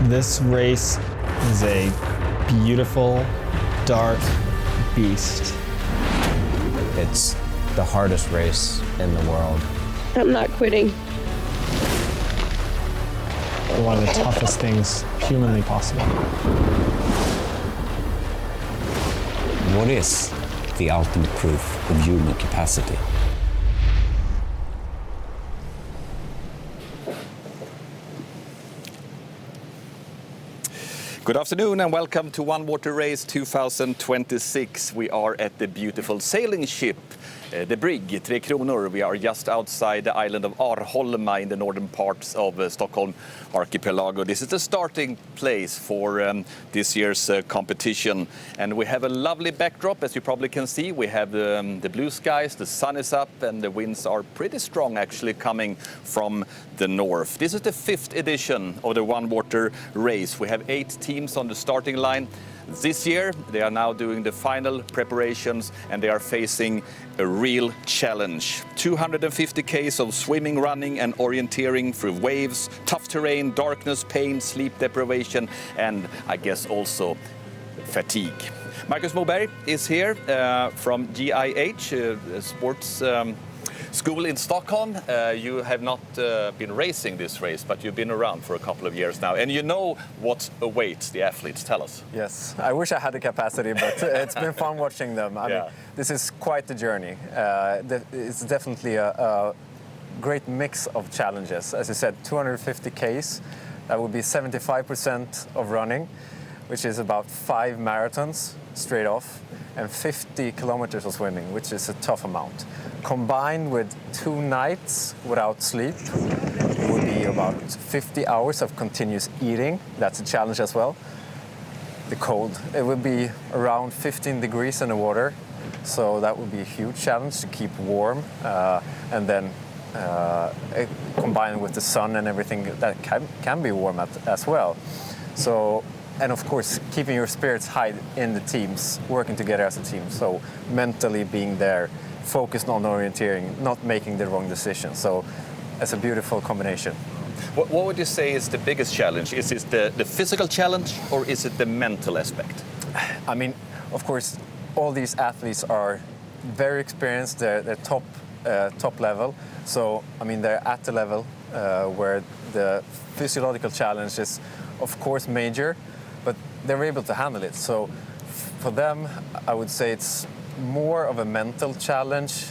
This race is a beautiful, dark beast. It's the hardest race in the world. I'm not quitting. One of the toughest things humanly possible. What is the ultimate proof of human capacity? Good afternoon and welcome to One Water Race 2026. We are at the beautiful sailing ship, the brig, Tre Kronor. We are just outside the island of Arholma in the northern parts of Stockholm archipelago. This is the starting place for this year's competition. And we have a lovely backdrop, as you probably can see. We have the blue skies, the sun is up, and the winds are pretty strong actually coming from the north. This is the 5th edition of the One Water Race. We have 8 teams on the starting line. This year, they are now doing the final preparations and they are facing a real challenge. 250 Ks of swimming, running and orienteering through waves, tough terrain, darkness, pain, sleep deprivation, and I guess also fatigue. Marcus Moberg is here from GIH, sports school in Stockholm. You have not been racing this race, but you've been around for a couple of years now, and you know what awaits the athletes. Tell us. Yes, I wish I had the capacity, but it's been fun watching them. I mean, this is quite the journey. It's definitely a great mix of challenges. As you said, 250 Ks, that would be 75% of running, which is about 5 marathons straight off, and 50 kilometers of swimming, which is a tough amount. Combined with 2 nights without sleep, it would be about 50 hours of continuous eating. That's a challenge as well. The cold, it would be around 15 degrees in the water, so that would be a huge challenge to keep warm, and then combined with the sun and everything that can be warm as well. So, and of course, keeping your spirits high in the teams, working together as a team. So mentally being there, focused on orienteering, not making the wrong decision. So it's a beautiful combination. What would you say is the biggest challenge? Is it the physical challenge or is it the mental aspect? I mean, of course, all these athletes are very experienced, they're top level. So, I mean, they're at the level where the physiological challenge is, of course, major, but they're able to handle it. So for them, I would say it's more of a mental challenge,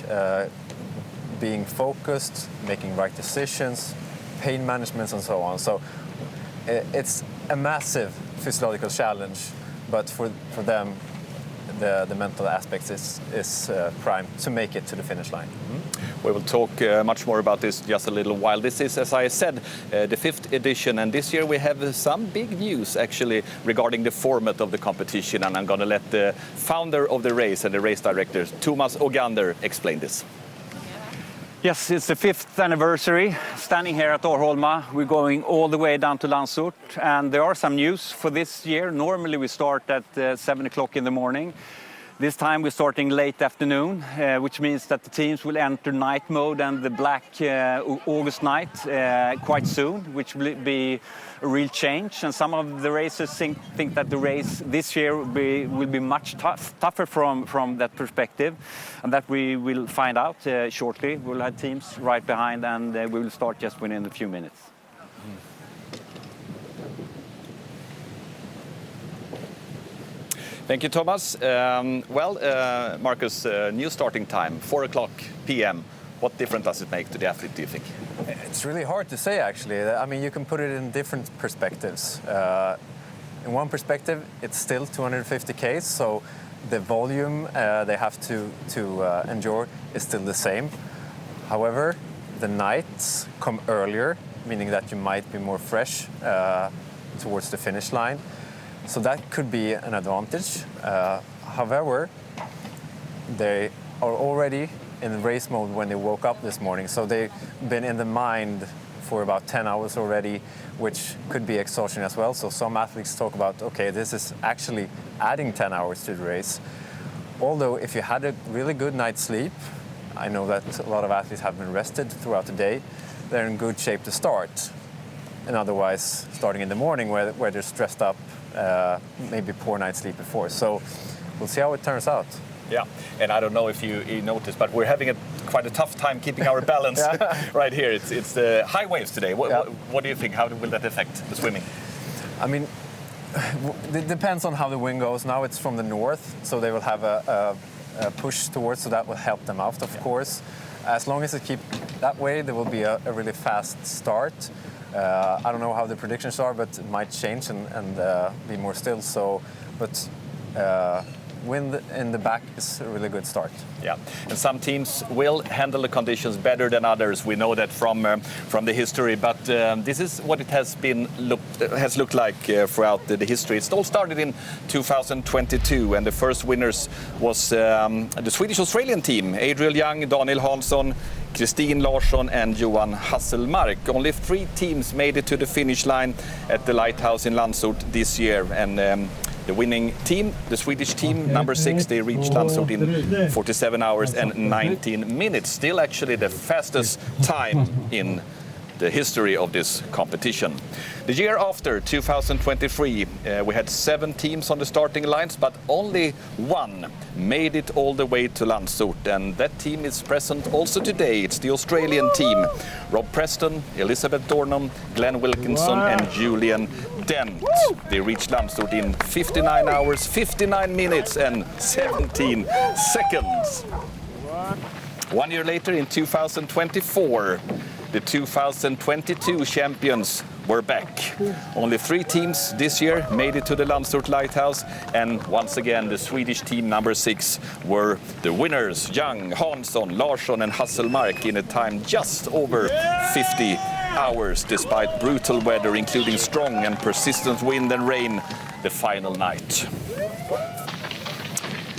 being focused, making right decisions, pain management and so on. So it's a massive physiological challenge, but for them, the mental aspect is prime to make it to the finish line. We will talk much more about this just a little while. This is, as I said, the 5th edition, and this year we have some big news actually regarding the format of the competition, and I'm going to let the founder of the race and the race director, Thomas Ogander, explain this. Yes, it's the 5th anniversary. Standing here at Arholma, we're going all the way down to Landsort, and there are some news for this year. Normally we start at 7 o'clock in the morning. This time we're starting late afternoon, which means that the teams will enter night mode and the black August night quite soon, which will be a real change. And some of the racers think that the race this year will be much tougher from that perspective, and that we will find out shortly. We'll have teams right behind, and we will start just within a few minutes. Thank you, Thomas. Marcus, new starting time, 4 o'clock p.m. What difference does it make to the athlete, do you think? It's really hard to say, actually. I mean, you can put it in different perspectives. In one perspective, it's still 250 Ks, so the volume they have to endure is still the same. However, the nights come earlier, meaning that you might be more fresh towards the finish line. So that could be an advantage. However, they are already in race mode when they woke up this morning. So they've been in the mind for about 10 hours already, which could be exhaustion as well. So some athletes talk about, okay, this is actually adding 10 hours to the race. Although if you had a really good night's sleep, I know that a lot of athletes have been rested throughout the day, they're in good shape to start. and otherwise starting in the morning where they're stressed up, maybe poor night's sleep before. So we'll see how it turns out. Yeah, and I don't know if you noticed, but we're having quite a tough time keeping our balance right here. It's the high waves today. What do you think? How will that affect the swimming? I mean, it depends on how the wind goes. Now it's from the north, so they will have a push towards, so that will help them out, of course. As long as it keeps that way, there will be a really fast start. I don't know how the predictions are, but it might change and be more still. So, but wind in the back is a really good start. Yeah, and some teams will handle the conditions better than others. We know that from the history, but this is what it has looked like throughout the history. It all started in 2022, and the first winners was the Swedish-Australian team: Adriel Young, Daniel Hansson, Kristin Larsson and Johan Hasselmark. Only 3 teams made it to the finish line at the Lighthouse in Landsort this year, and the winning team, the Swedish team, number 6, they reached Landsort in 47 hours and 19 minutes. Still actually the fastest time in the history of this competition. The year after, 2023, we had 7 teams on the starting lines, but only 1 made it all the way to Landsort, and that team is present also today. It's the Australian team: Rob Preston, Elizabeth Dornum, Glenn Wilkinson and Julian Dent. They reached Landsort in 59 hours, 59 minutes and 17 seconds. 1 year later, in 2024, the 2022 champions were back. Only 3 teams this year made it to the Landsort Lighthouse, and once again the Swedish team, number 6, were the winners: Young, Hansson, Larsson and Hasselmark, in a time just over 50 hours, despite brutal weather, including strong and persistent wind and rain the final night.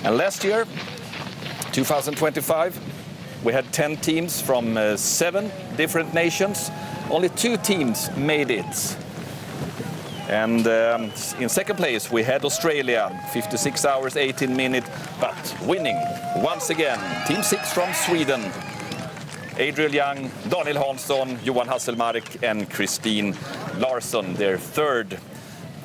And last year, 2025, we had 10 teams from 7 different nations. Only 2 teams made it. And in second place we had Australia, 56 hours, 18 minutes, but winning once again, Team 6 from Sweden: Adriel Young, Daniel Hansson, Johan Hasselmark and Kristin Larsson, their 3rd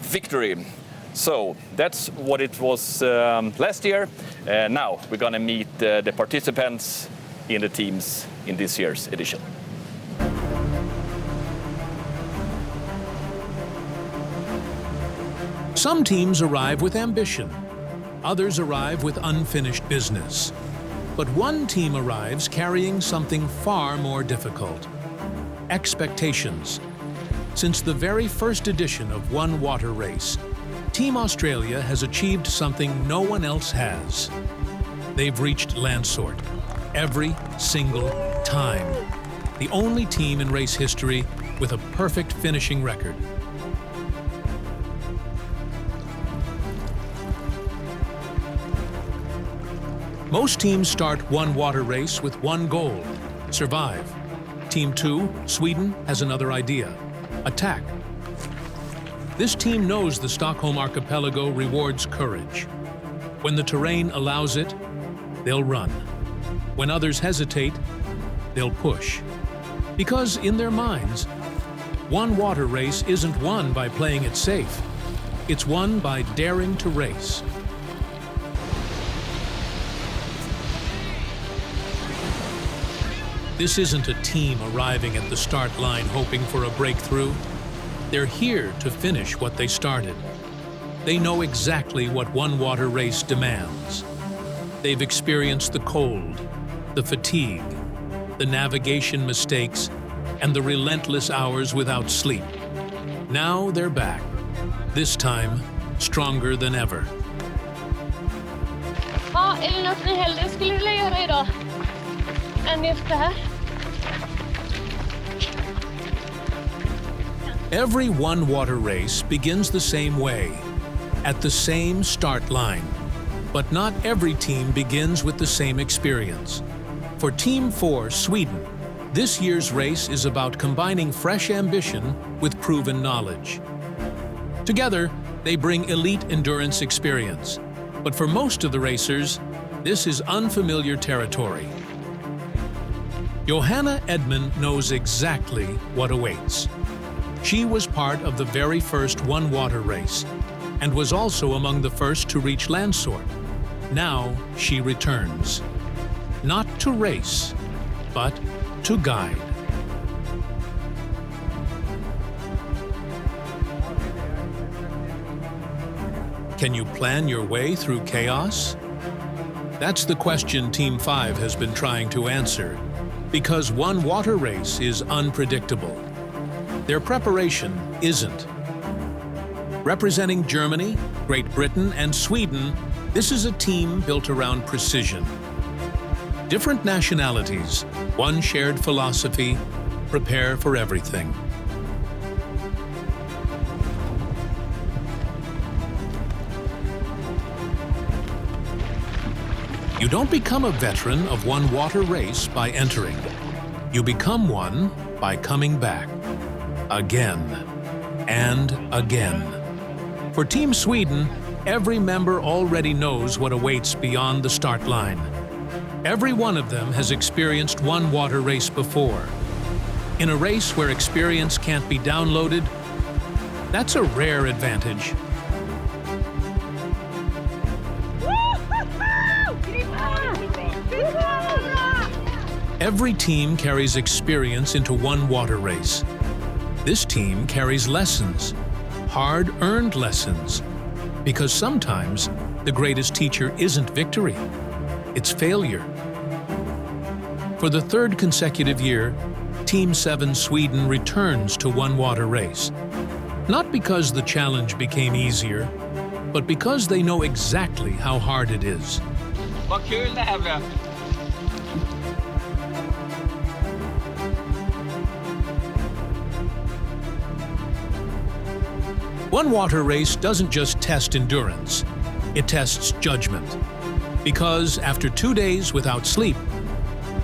victory. So that's what it was last year. Now we're going to meet the participants in the teams in this year's edition. Some teams arrive with ambition, others arrive with unfinished business. But one team arrives carrying something far more difficult: expectations. Since the very first edition of One Water Race, Team Australia has achieved something no one else has. They've reached Landsort every single time. The only team in race history with a perfect finishing record. Most teams start One Water Race with one goal: survive. Team 2, Sweden, has another idea: attack. This team knows the Stockholm Archipelago rewards courage. When the terrain allows it, they'll run. When others hesitate, they'll push. Because in their minds, One Water Race isn't won by playing it safe. It's won by daring to race. This isn't a team arriving at the start line hoping for a breakthrough. They're here to finish what they started. They know exactly what One Water Race demands. They've experienced the cold, the fatigue, the navigation mistakes, and the relentless hours without sleep. Now they're back, this time stronger than ever. Ja, är det något ni hellre skulle vilja göra idag än just det här? Every One Water Race begins the same way, at the same start line. But not every team begins with the same experience. For Team 4, Sweden, this year's race is about combining fresh ambition with proven knowledge. Together, they bring elite endurance experience. But for most of the racers, this is unfamiliar territory. Johanna Edman knows exactly what awaits. She was part of the very first One Water race and was also among the first to reach Landsort. Now she returns, not to race, but to guide. Can you plan your way through chaos? That's the question Team 5 has been trying to answer, because One Water race is unpredictable. Their preparation isn't. Representing Germany, Great Britain, and Sweden, this is a team built around precision. Different nationalities, one shared philosophy, prepare for everything. You don't become a veteran of One Water race by entering. You become one by coming back. Again and again. For Team Sweden, every member already knows what awaits beyond the start line. Every one of them has experienced One Water race before. In a race where experience can't be downloaded, that's a rare advantage. Every team carries experience into One Water race. This team carries lessons, hard-earned lessons, because sometimes the greatest teacher isn't victory, it's failure. For the third consecutive year, Team 7 Sweden returns to One Water race. Not because the challenge became easier, but because they know exactly how hard it is. Vad kul det här blev. One Water race doesn't just test endurance, it tests judgment. Because after 2 days without sleep,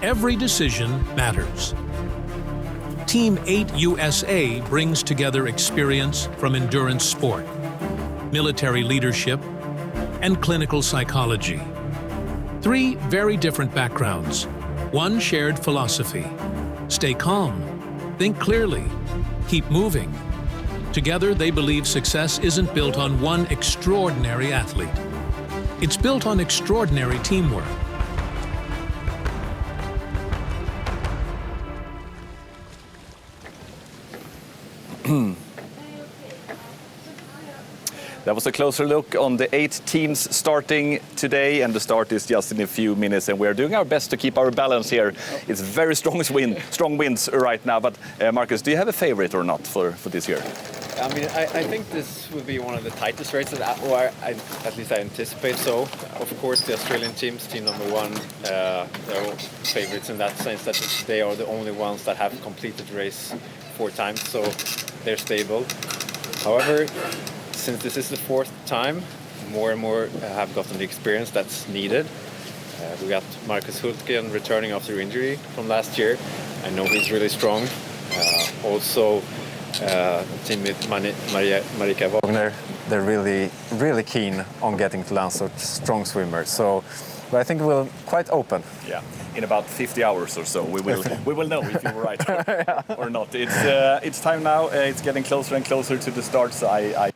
every decision matters. Team 8 USA brings together experience from endurance sport, military leadership, and clinical psychology. 3 very different backgrounds, one shared philosophy. Stay calm, think clearly, keep moving. Together, they believe success isn't built on one extraordinary athlete. It's built on extraordinary teamwork. That was a closer look on the 8 teams starting today, and the start is just in a few minutes, and we're doing our best to keep our balance here. It's very strong winds right now, but Marcus, do you have a favorite or not for this year? I mean, I think this will be one of the tightest races, or at least I anticipate so. Of course, the Australian teams, team number 1, they're all favorites in that sense that they are the only ones that have completed the race 4 times, so they're stable. However, since this is the 4th time, more and more have gotten the experience that's needed. We got Marcus Hultgren returning after injury from last year. I know he's really strong. Also, teammate Marika Wagner, they're really keen on getting to Landsort, strong swimmers. So, but I think we're quite open. Yeah, in about 50 hours or so, we will know if you were right or not. It's time now. It's getting closer and closer to the start. So I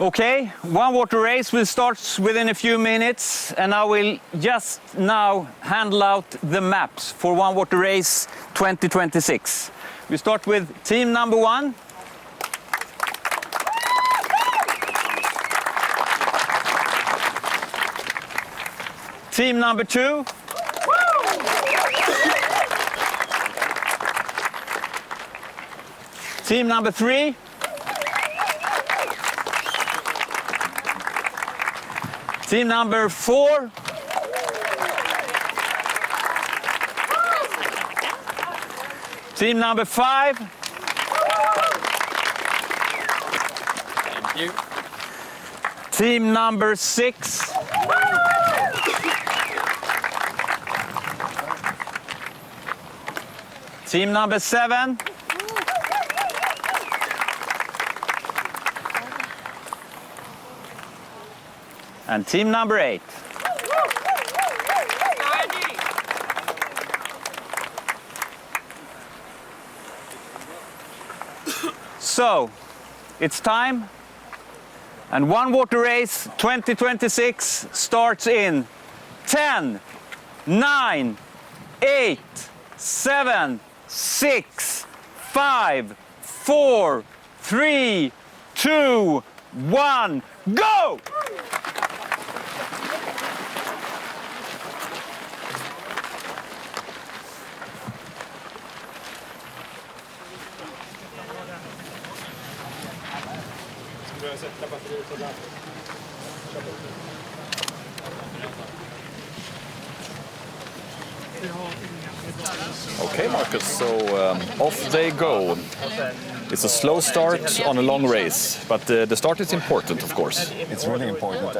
Okay, One Water race will start within a few minutes, and I will just now handle out the maps for One Water race 2026. We start with team number 1. Team number 2. Team number 3. Team number 4. Team number 5. Thank you. Team number 6. Team number 7. And team number 8. So, it's time. And One Water Race 2026 starts in 10, 9, 8, 7, 6, 5, 4, 3, 2, 1, go! Okay, Marcus, so off they go. It's a slow start on a long race, but the start is important, of course. It's really important,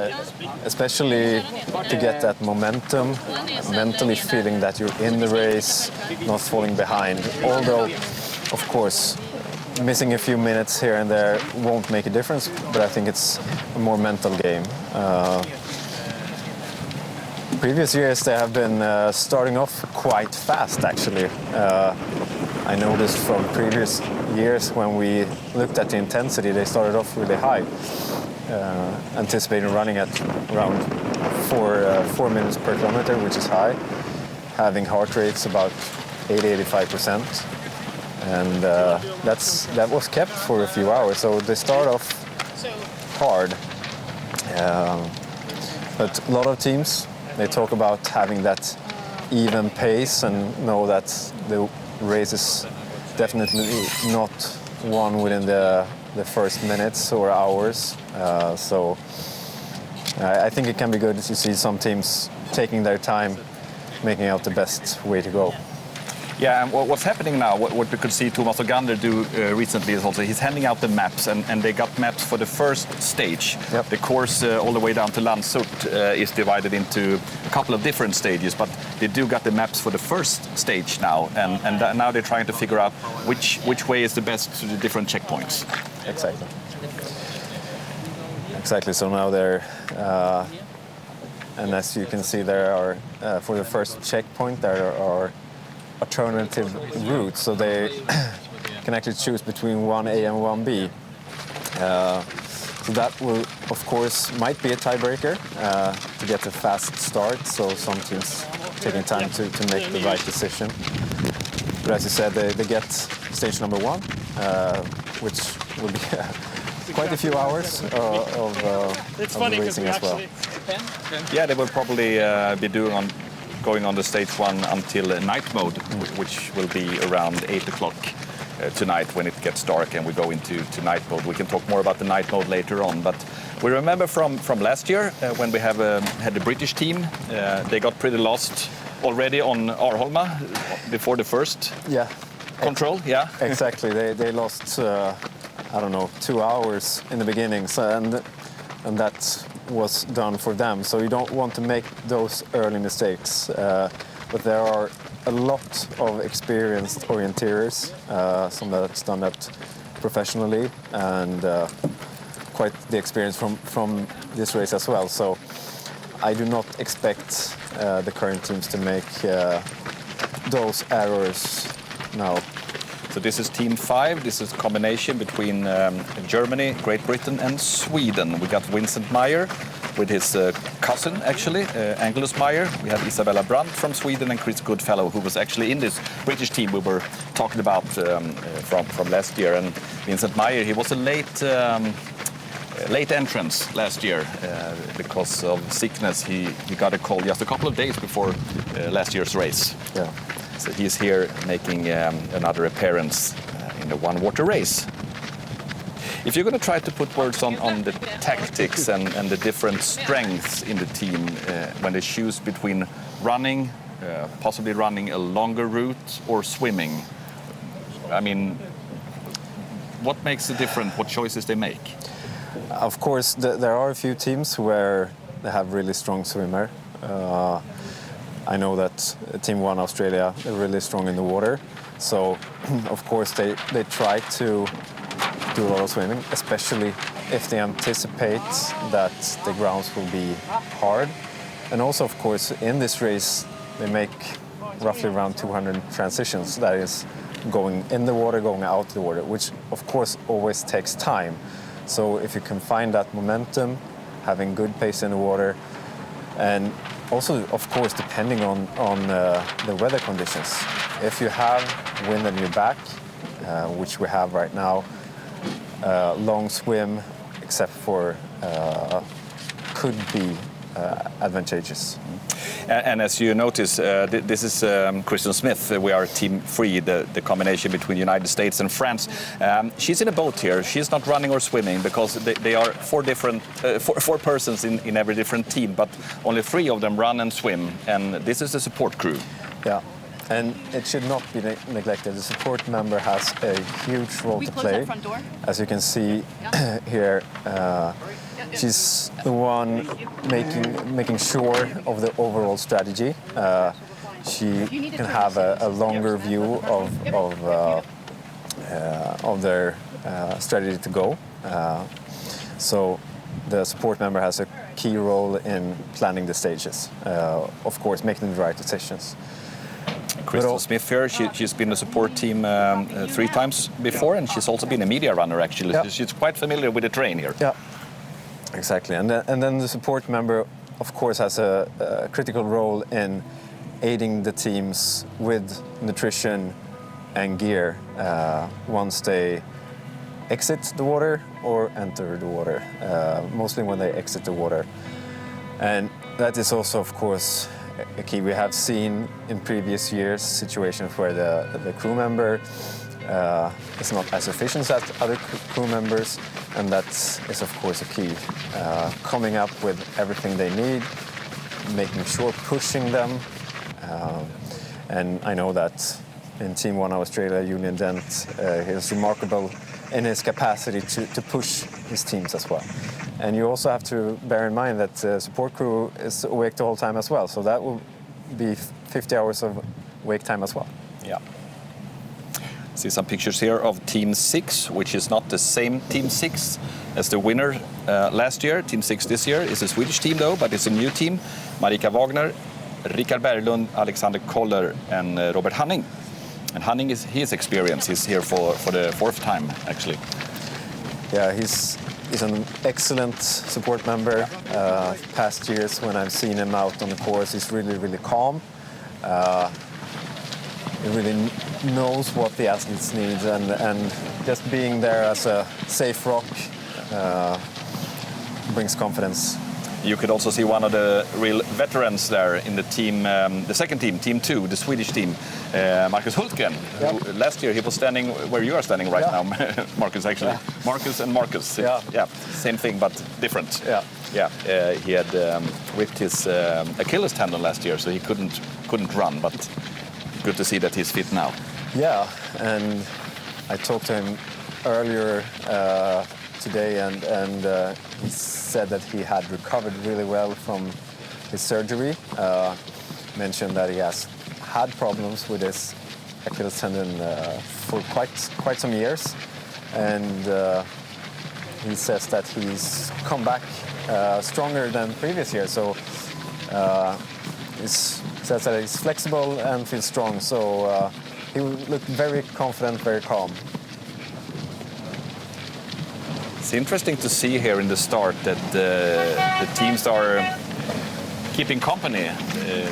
especially to get that momentum, mentally feeling that you're in the race, not falling behind. Although, of course, missing a few minutes here and there won't make a difference, but I think it's a more mental game. Previous years they have been starting off quite fast, actually. I noticed from previous years when we looked at the intensity, they started off really high, anticipating running at around 4 minutes per kilometer, which is high, having heart rates about 80-85%. And that was kept for a few hours, so they start off hard. But a lot of teams, they talk about having that even pace and know that the race is definitely not won within the first minutes or hours. So I think it can be good to see some teams taking their time, making out the best way to go. Yeah, and what's happening now, what we could see Thomas Ogander do recently is also he's handing out the maps, and they got maps for the first stage. Yep. The course all the way down to Landsort is divided into a couple of different stages, but they do got the maps for the first stage now, and now they're trying to figure out which way is the best to the different checkpoints. Exactly. Exactly. So now they're, and as you can see, there are for the first checkpoint there are alternative routes, so they can actually choose between 1A and 1B. So that will, of course, might be a tiebreaker to get a fast start. So some teams taking time to make the right decision. But as you said, they get stage number 1, which will be quite a few hours of racing as well. Yeah, they will probably be going on the stage 1 until night mode, which will be around 8 o'clock tonight when it gets dark and we go into night mode. We can talk more about the night mode later on, but we remember from last year when we had the British team, they got pretty lost already on Arholma before the first control. Yeah, exactly. They lost I don't know, 2 hours in the beginning, so, and that was done for them. So you don't want to make those early mistakes. But there are a lot of experienced orienteers, some that's done that professionally, and quite the experience from this race as well. So I do not expect the current teams to make those errors now. So this is Team 5. This is a combination between Germany, Great Britain and Sweden. We got Vincent Meyer with his cousin, actually, Angelus Meyer. We have Isabella Brandt from Sweden and Chris Goodfellow, who was actually in this British team we were talking about from last year. And Vincent Meyer, he was a late entrance last year because of sickness. He got a call just a couple of days before last year's race. Yeah. So he's here making another appearance in the One Water Race. If you're going to try to put words on the tactics and the different strengths in the team when they choose between running, possibly running a longer route, or swimming, I mean, what makes the difference? What choices they make? Of course, there are a few teams where they have really strong swimmer. I know that Team 1 Australia are really strong in the water, so of course they try to do a lot of swimming, especially if they anticipate that the grounds will be hard. And also, of course, in this race they make roughly around 200 transitions. That is going in the water, going out the water, which of course always takes time. So if you can find that momentum, having good pace in the water, and also of course depending on the weather conditions. If you have wind at your back, which we have right now, long swim, except for could be advantageous. And as you notice, this is Kristen Smith. We are Team 3, the combination between the United States and France. She's in a boat here. She's not running or swimming because they are four persons in every different team, but only 3 of them run and swim. And this is the support crew. Yeah. And it should not be neglected. The support member has a huge role to play. As you can see here, she's the one making sure of the overall strategy. She can have a longer view of their strategy to go. So the support member has a key role in planning the stages. Of course, making the right decisions. Kristen Smith here, she's been a support team 3 times before, and she's also been a media runner actually. Yeah. She's quite familiar with the terrain here. Yeah, exactly. And then the support member, of course, has a critical role in aiding the teams with nutrition and gear once they exit the water or enter the water, mostly when they exit the water. And that is also, of course, a key. We have seen in previous years situations where the crew member is not as efficient as other crew members, and that is, of course, a key. Coming up with everything they need, making sure pushing them. And I know that in Team 1 Australia, Julian Dent, he is remarkable in his capacity to push his teams as well. And you also have to bear in mind that the support crew is awake the whole time as well. So that will be 50 hours of wake time as well. Yeah. See some pictures here of Team 6, which is not the same Team 6 as the winner last year. Team 6 this year is a Swedish team though, but it's a new team. Marika Wagner, Rickard Berglund, Alexander Koller and Robert Hanning. And Hanning is his experience. He's here for the 4th time actually. Yeah, he's an excellent support member. Past years when I've seen him out on the course, he's really, really calm. He really knows what the athletes need, and just being there as a safe rock brings confidence. You could also see one of the real veterans there in the team, the second team, Team 2, the Swedish team, Marcus Hultgren. Yep. Who last year he was standing where you are standing right now, Marcus actually. Yeah. Marcus and Marcus. Yeah, same thing but different. Yeah. He had ripped his Achilles tendon last year, so he couldn't run. But good to see that he's fit now. Yeah, and I talked to him earlier today, and he said that he had recovered really well from his surgery. Mentioned that he has had problems with his Achilles tendon for quite some years, and he says that he's come back stronger than previous years. So he says that he's flexible and feels strong. So he looked very confident, very calm. It's interesting to see here in the start that the teams are keeping company.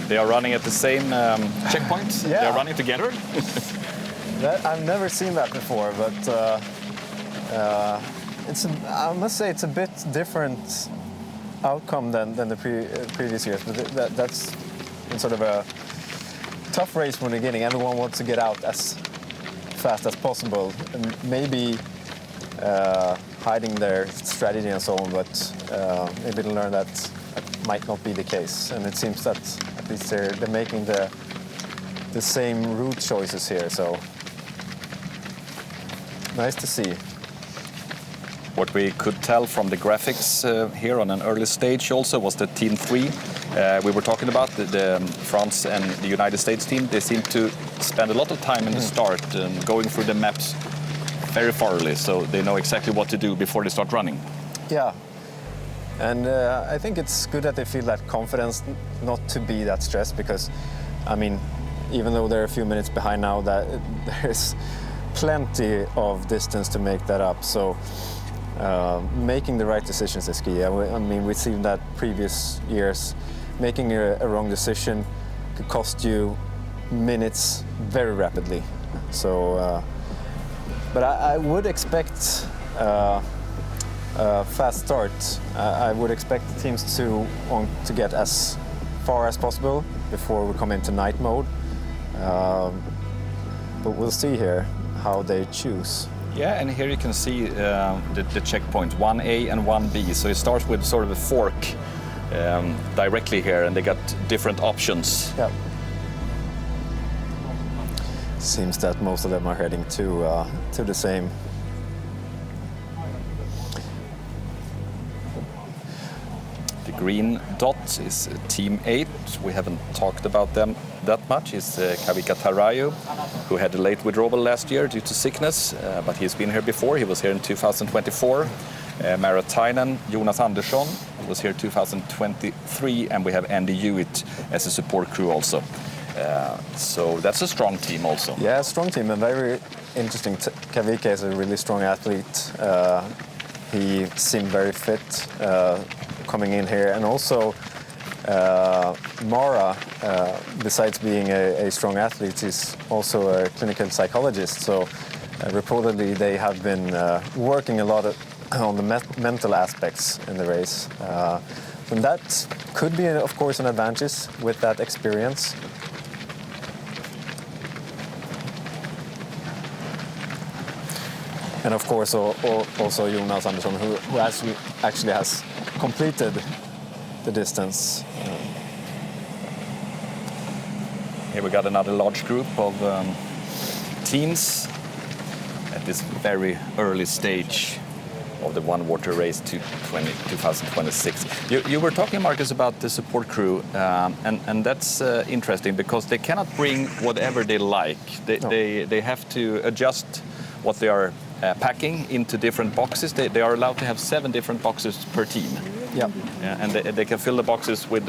They are running at the same checkpoints. Yeah. They are running together. I've never seen that before, but I must say it's a bit different outcome than the previous years. But that's sort of a tough race from the beginning. Everyone wants to get out as fast as possible, and maybe hiding their strategy and so on, but maybe to learn that might not be the case. And it seems that at least they're making the same route choices here, so nice to see. What we could tell from the graphics here on an early stage also was that Team 3 we were talking about, the France and the United States team, they seem to spend a lot of time in the start going through the maps very thoroughly, so they know exactly what to do before they start running. Yeah, and I think it's good that they feel that confidence not to be that stressed, because, I mean, even though they're a few minutes behind now, that there's plenty of distance to make that up. So making the right decisions is key. I mean, we've seen that previous years. Making a wrong decision could cost you minutes very rapidly. So, but I would expect a fast start. I would expect teams to want to get as far as possible before we come into night mode. But we'll see here how they choose. Yeah, and here you can see the checkpoints, 1A and 1B. So it starts with sort of a fork directly here, and they got different options. Yeah. Seems that most of them are heading to the same. The green dot is Team 8. We haven't talked about them that much. It's Kavika Tarayu, who had a late withdrawal last year due to sickness, but he's been here before. He was here in 2024. Maratainen, Jonas Andersson was here 2023, and we have Andy Hewitt as a support crew also. So that's a strong team also. Yeah, strong team and very interesting. Kavika is a really strong athlete. He seemed very fit coming in here, and also Mara, besides being a strong athlete, is also a clinical psychologist. So reportedly they have been working a lot on the mental aspects in the race. And that could be, of course, an advantage with that experience. And of course, also Jonas Andersson, who actually has completed the distance. Here we got another large group of teams at this very early stage of the One Water Race 2026. You were talking, Marcus, about the support crew, and that's interesting because they cannot bring whatever they like. They have to adjust what they are packing into different boxes. They are allowed to have 7 different boxes per team. Yeah. And they can fill the boxes with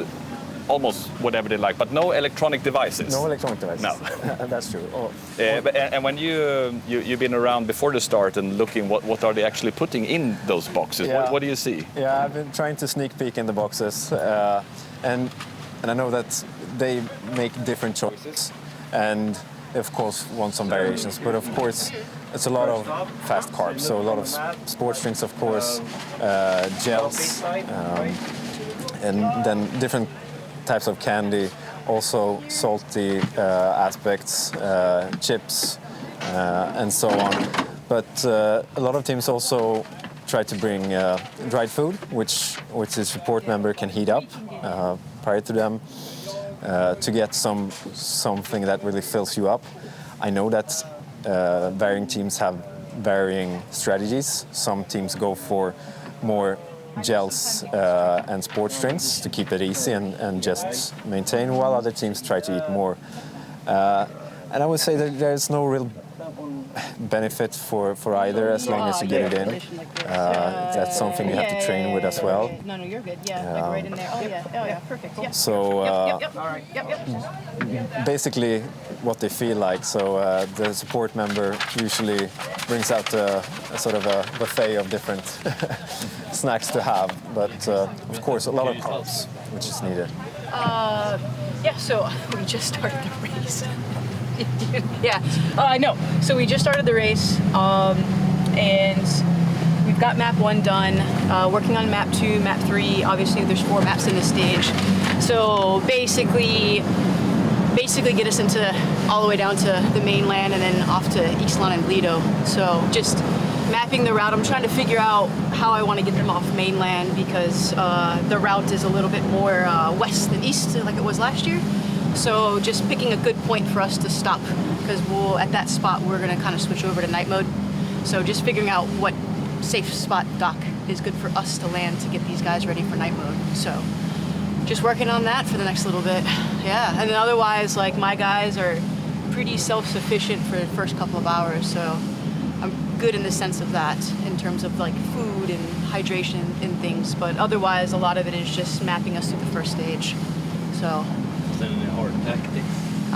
almost whatever they like, but no electronic devices. No electronic devices. No. That's true. And when you've been around before the start and looking, what are they actually putting in those boxes? Yeah. What do you see? Yeah, I've been trying to sneak peek in the boxes, and I know that they make different choices, and they of course want some variations. But of course, it's a lot of fast carbs, so a lot of sports drinks, of course, gels, and then different types of candy, also salty aspects, chips, and so on. But a lot of teams also try to bring dried food, which the support member can heat up prior to them to get something that really fills you up. I know that varying teams have varying strategies. Some teams go for more gels and sports drinks to keep it easy and just maintain, while other teams try to eat more. And I would say that there's no real benefit for either, as long as you get it in. That's something you have to train with as well. No, you're good. Yeah, like right in there. Oh yeah, perfect. Yep. So Yep. basically what they feel like. So the support member usually brings out a sort of a buffet of different snacks to have, but of course a lot of carbs, which is needed. Yeah, so we just started the race. Yeah, I know. So we just started the race, and we've got map 1 done, working on map 2, map 3. Obviously, there's 4 maps in the stage. So basically get us into all the way down to the mainland and then off to Island and Lido. So just mapping the route. I'm trying to figure out how I want to get them off mainland because the route is a little bit more west than east, like it was last year. So just picking a good point for us to stop, because at that spot we're going to kind of switch over to night mode. So just figuring out what safe spot dock is good for us to land to get these guys ready for night mode. So just working on that for the next little bit. Yeah, and then otherwise, like, my guys are pretty self-sufficient for the first couple of hours, so I'm good in the sense of that, in terms of like food and hydration and things. But otherwise, a lot of it is just mapping us through the first stage. So. Any hard tactics?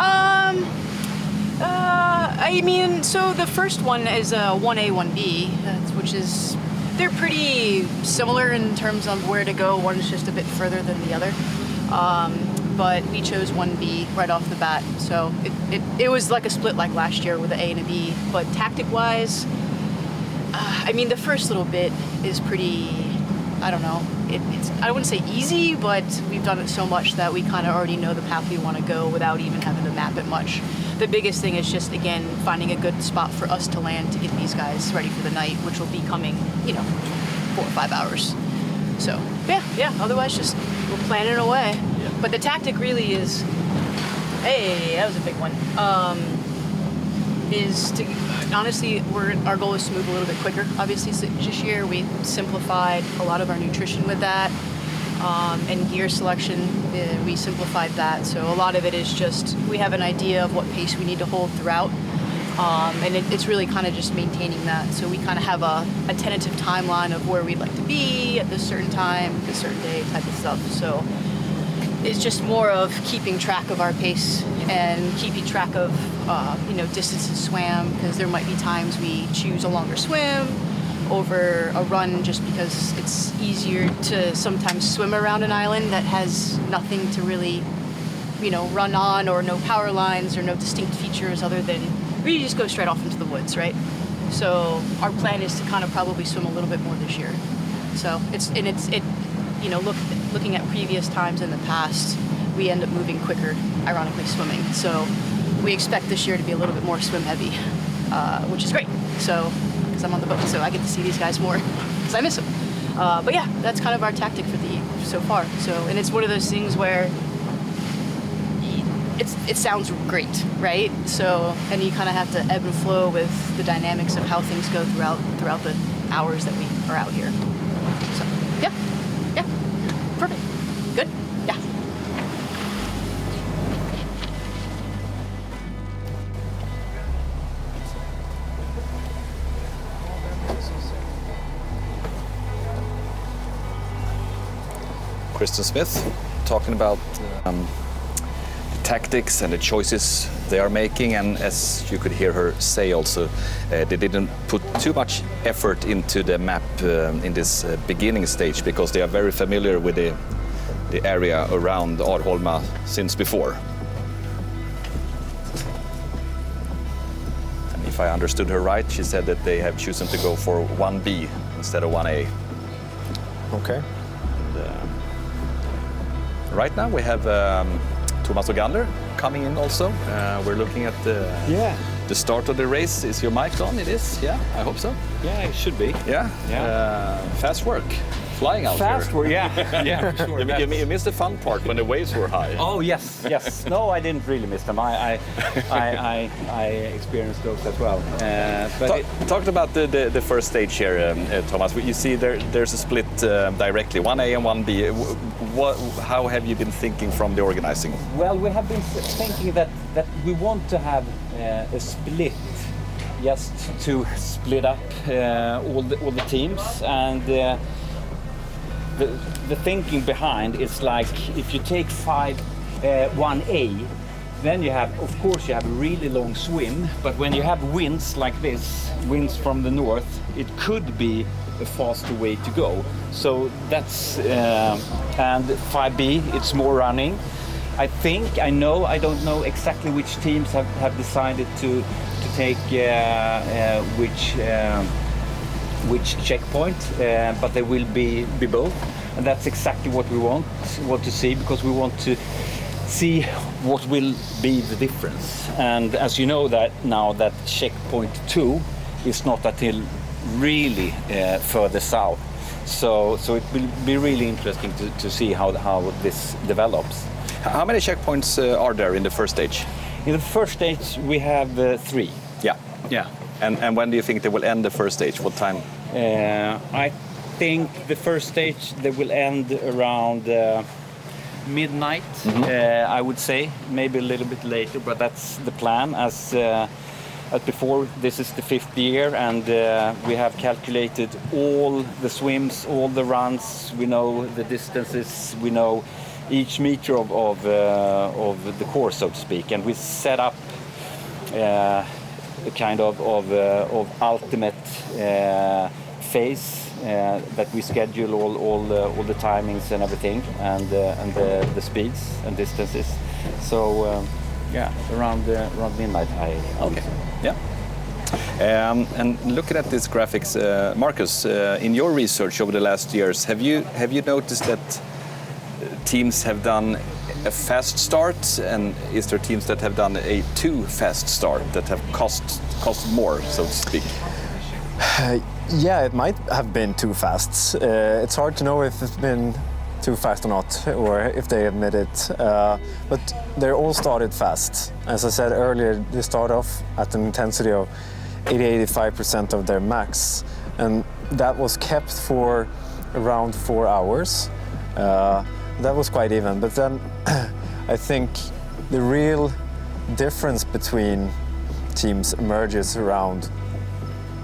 I mean, so the first one is a 1A, 1B, which is, they're pretty similar in terms of where to go. One is just a bit further than the other. But we chose 1B right off the bat. So it was like a split like last year with an A and a B. But tactic-wise, I mean, the first little bit is pretty, I don't know, it's I wouldn't say easy, but we've done it so much that we kind of already know the path we want to go without even having to map it much. The biggest thing is just, again, finding a good spot for us to land to get these guys ready for the night, which will be coming, 4 or 5 hours. So, yeah, otherwise just we're planning away. Yeah. But the tactic really is, hey, that was a big one, is to, honestly, our goal is to move a little bit quicker. Obviously, so this year we simplified a lot of our nutrition with that, and gear selection, we simplified that. So a lot of it is just, we have an idea of what pace we need to hold throughout, and it's really kind of just maintaining that. So we kind of have a tentative timeline of where we'd like to be at this certain time, this certain day type of stuff. So it's just more of keeping track of our pace and keeping track of, distances swam, because there might be times we choose a longer swim over a run just because it's easier to sometimes swim around an island that has nothing to really, run on, or no power lines or no distinct features other than we just go straight off into the woods, right? So our plan is to kind of probably swim a little bit more this year. So looking at previous times in the past, we end up moving quicker, ironically swimming. So we expect this year to be a little bit more swim heavy, which is great. So, because I'm on the boat, so I get to see these guys more because I miss them. But yeah, that's kind of our tactic for so far. So, and it's one of those things where it sounds great, right? So, and you kind of have to ebb and flow with the dynamics of how things go throughout the hours that we are out here. So, yeah, perfect, good, yeah. Kristen Smith talking about the tactics and the choices they are making, and as you could hear her say also, they didn't put too much effort into the map in this beginning stage, because they are very familiar with the area around Arholma since before. And if I understood her right, she said that they have chosen to go for 1B instead of 1A. Okay. Right now we have Thomas Ogander coming in also. We're looking at the start of the race. Is your mic on? It is? Yeah, I hope so. Yeah, it should be. Yeah? Fast work. Flying out Fast here. work, yeah. Sure. You missed the fun part when the waves were high. Oh, yes. No, I didn't really miss them. I experienced those as well. Talked about the first stage here, Thomas. You see there's a split directly, 1A and 1B. How have you been thinking from the organizing? Well, we have been thinking that we want to have a split, just to split up all the teams, and the thinking behind is like, if you take 1A, then you have a really long swim, but when you have winds like this, winds from the north, it could be a faster way to go. So that's, and 5B, it's more running. I don't know exactly which teams have decided to take which checkpoint, but they will be both, and that's exactly what we want to see, because we want to see what will be the difference. And as you know that now that checkpoint 2 is not until really further south, so it will be really interesting to see how this develops. How many checkpoints are there in the first stage? In the first stage we have 3. Yeah. And when do you think they will end the first stage? What time? I think the first stage they will end around midnight. I would say, maybe a little bit later, but that's the plan. As before, this is the 5th year, and we have calculated all the swims, all the runs. We know the distances. We know each meter of the course, so to speak, and we set up a kind of ultimate phase that we schedule all the timings and everything, and the speeds and distances. So around midnight. Okay. Yeah. And looking at these graphics, Marcus, in your research over the last years, have you noticed that teams have done a fast start, and is there teams that have done a too fast start that have cost more, so to speak? Yeah, it might have been too fast. It's hard to know if it's been too fast or not, or if they admit it. But they all started fast. As I said earlier, they start off at an intensity of 80-85% of their max, and that was kept for around 4 hours. That was quite even, but then I think the real difference between teams emerges around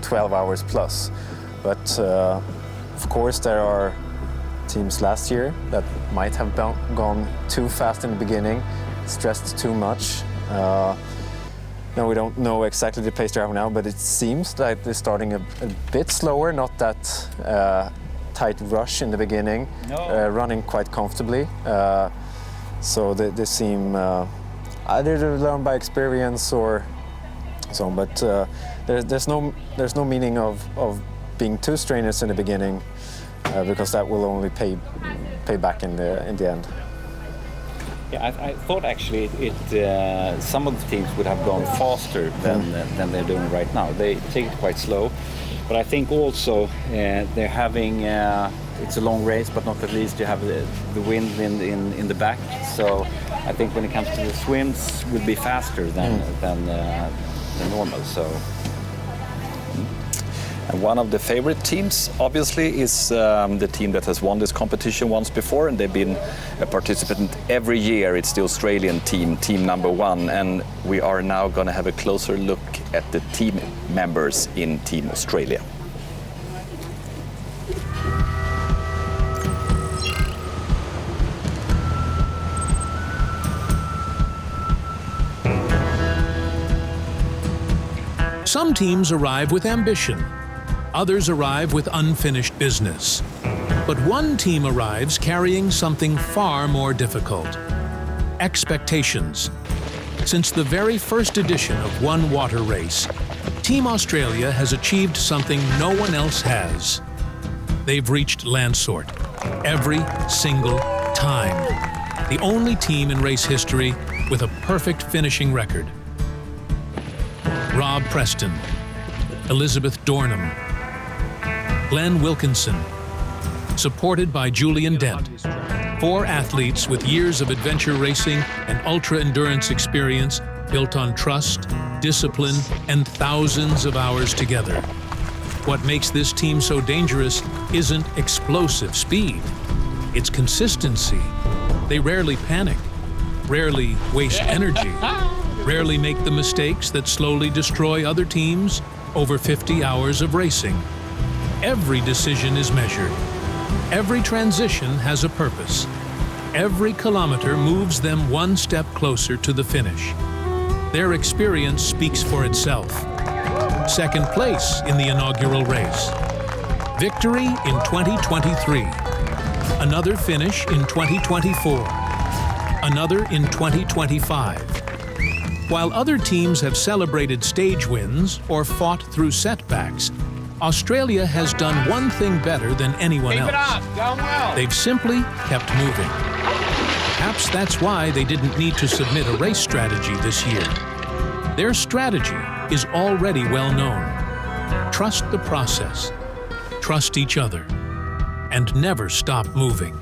12 hours plus. But of course there are teams last year that might have gone too fast in the beginning, stressed too much. Now we don't know exactly the pace they have now, but it seems like they're starting a bit slower, not that tight rush in the beginning, running quite comfortably. So they seem either to learn by experience or so on. But there's no meaning of being too strenuous in the beginning, because that will only pay back in the end. Yeah, I thought actually some of the teams would have gone faster than they're doing right now. They take it quite slow, but I think also they're having it's a long race, but not at least you have the wind in the back. So I think when it comes to the swims, will be faster than normal. So. And one of the favorite teams, obviously, is the team that has won this competition once before, and they've been a participant every year. It's the Australian team, team number 1, and we are now going to have a closer look at the team members in Team Australia. Some teams arrive with ambition. Others arrive with unfinished business. But one team arrives carrying something far more difficult: expectations. Since the very first edition of One Water Race, Team Australia has achieved something no one else has. They've reached Landsort every single time. The only team in race history with a perfect finishing record. Rob Preston, Elizabeth Dornham, Glenn Wilkinson, supported by Julian Dent. 4 athletes with years of adventure racing and ultra-endurance experience built on trust, discipline, and thousands of hours together. What makes this team so dangerous isn't explosive speed, it's consistency. They rarely panic, rarely waste energy, rarely make the mistakes that slowly destroy other teams over 50 hours of racing. Every decision is measured. Every transition has a purpose. Every kilometer moves them one step closer to the finish. Their experience speaks for itself. Second place in the inaugural race. Victory in 2023. Another finish in 2024. Another in 2025. While other teams have celebrated stage wins or fought through setbacks, Australia has done one thing better than anyone else. Keep it up, going well. They've simply kept moving. Perhaps that's why they didn't need to submit a race strategy this year. Their strategy is already well known. Trust the process, trust each other, and never stop moving.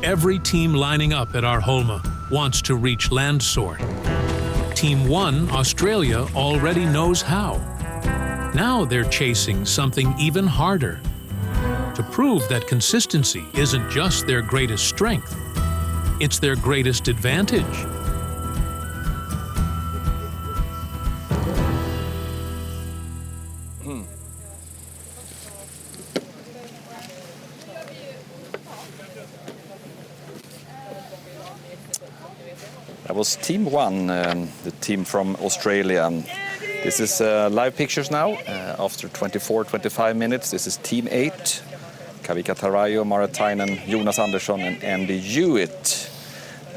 Every team lining up at Arholma wants to reach Landsort. Team 1, Australia, already knows how. Now they're chasing something even harder. To prove that consistency isn't just their greatest strength, it's their greatest advantage. That was Team 1, the team from Australia. This is live pictures now after 24-25 minutes. This is Team 8. Kavika Tarayo, Mara Tainen, Jonas Andersson and Andy Hewitt.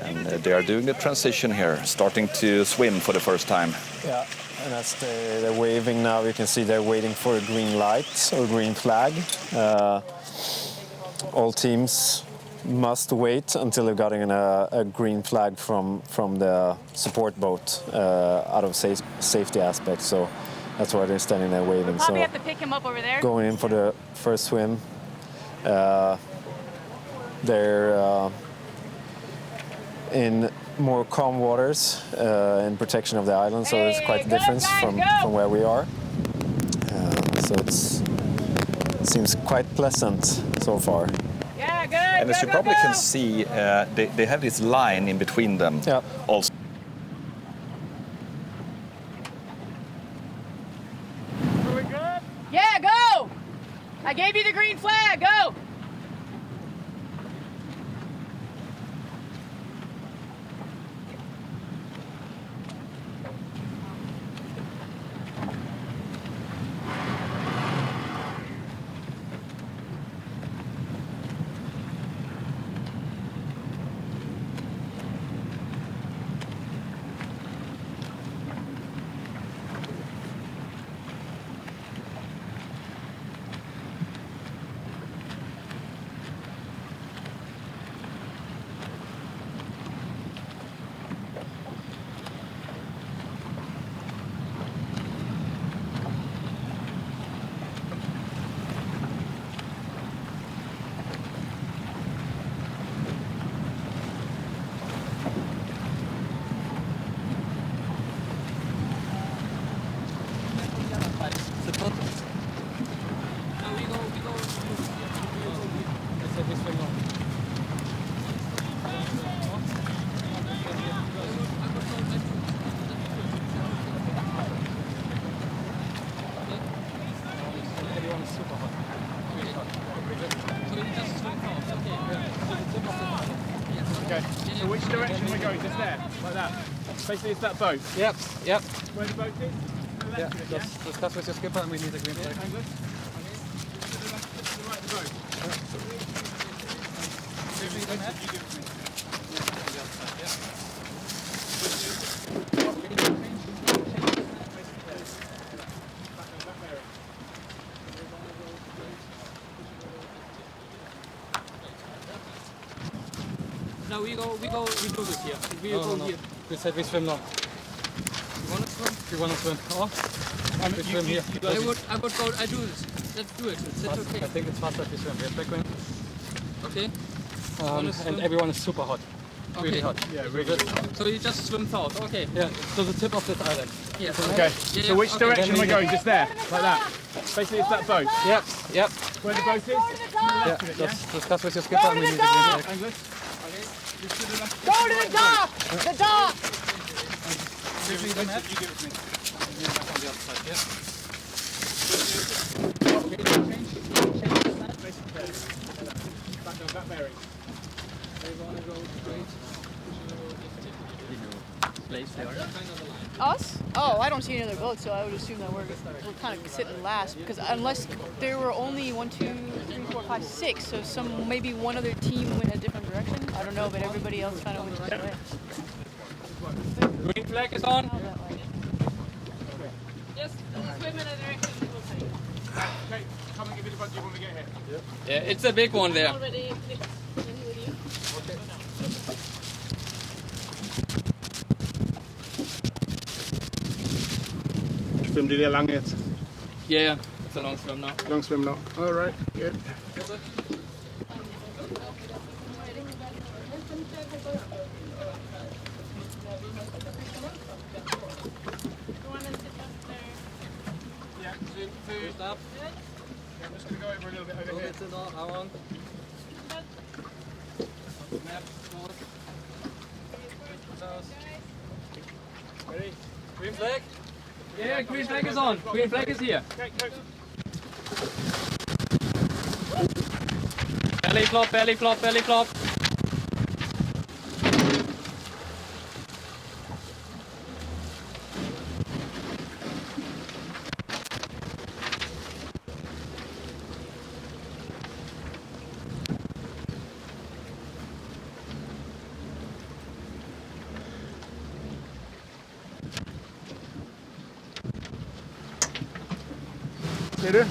And they are doing the transition here, starting to swim for the first time. Yeah, and as they're waving now, you can see they're waiting for a green light or green flag. All teams must wait until they've gotten a green flag from the support boat out of safety aspect. So that's why they're standing there waving. We'll probably so have to pick him up over there. Going in for the first swim. They're in more calm waters in protection of the island, so it's quite a difference from where we are. So it seems quite pleasant so far. Yeah, good. And as you probably can see, they have this line in between them. Yeah. Also. Are we good? Yeah, go! I gave you the green flag, go! Okay, so which direction we're going? Just there, like that. Basically, it's that boat. Yep, yep. Where the boat is? Yeah, just discuss with your skipper and we need a green flag. To the right of the boat. No, we do this here. We go here. We said we swim now. You wanna swim? We want to swim. Oh, we swim here. I would go, I do this. Let's do it. That's okay. I think it's faster if we swim. We have backwind. Okay. And everyone is super hot. Really hot. Yeah, really hot. So you just swim south, okay. Yeah, to the tip of this island. Yes. Okay, Yeah, so which okay. direction we're going? Just there, like that. Basically, it's that boat. Yep, yep. Where the boat is? Yeah, just discuss with your skipper and we need a green flag. English? Go to the dock! The dock! You give it to me. Back on the other side, yeah. That bearing. They wanna go straight to place there. Us? Oh, I don't see any other boats, so I would assume that we're kind of sitting last, because unless there were only 1, 2, 3, 4, 5, 6, so maybe one other team went a different direction. I don't know, but everybody else kind of went the right way. Green flag is on. Just swim in a direction we will take. Okay, come and give me the budget when we get here. Yeah, it's a big one there. Already with you. Swim du det langet? Yeah, it's a long swim now. Long swim now. All right, good. Yeah, First up. I'm just going to go over a little bit over here. It's on. Map, north. South. Ready? Green flag? Yeah, green flag is on. Green flag is here. Okay, go. Belly flop, belly flop, belly flop. Ser du?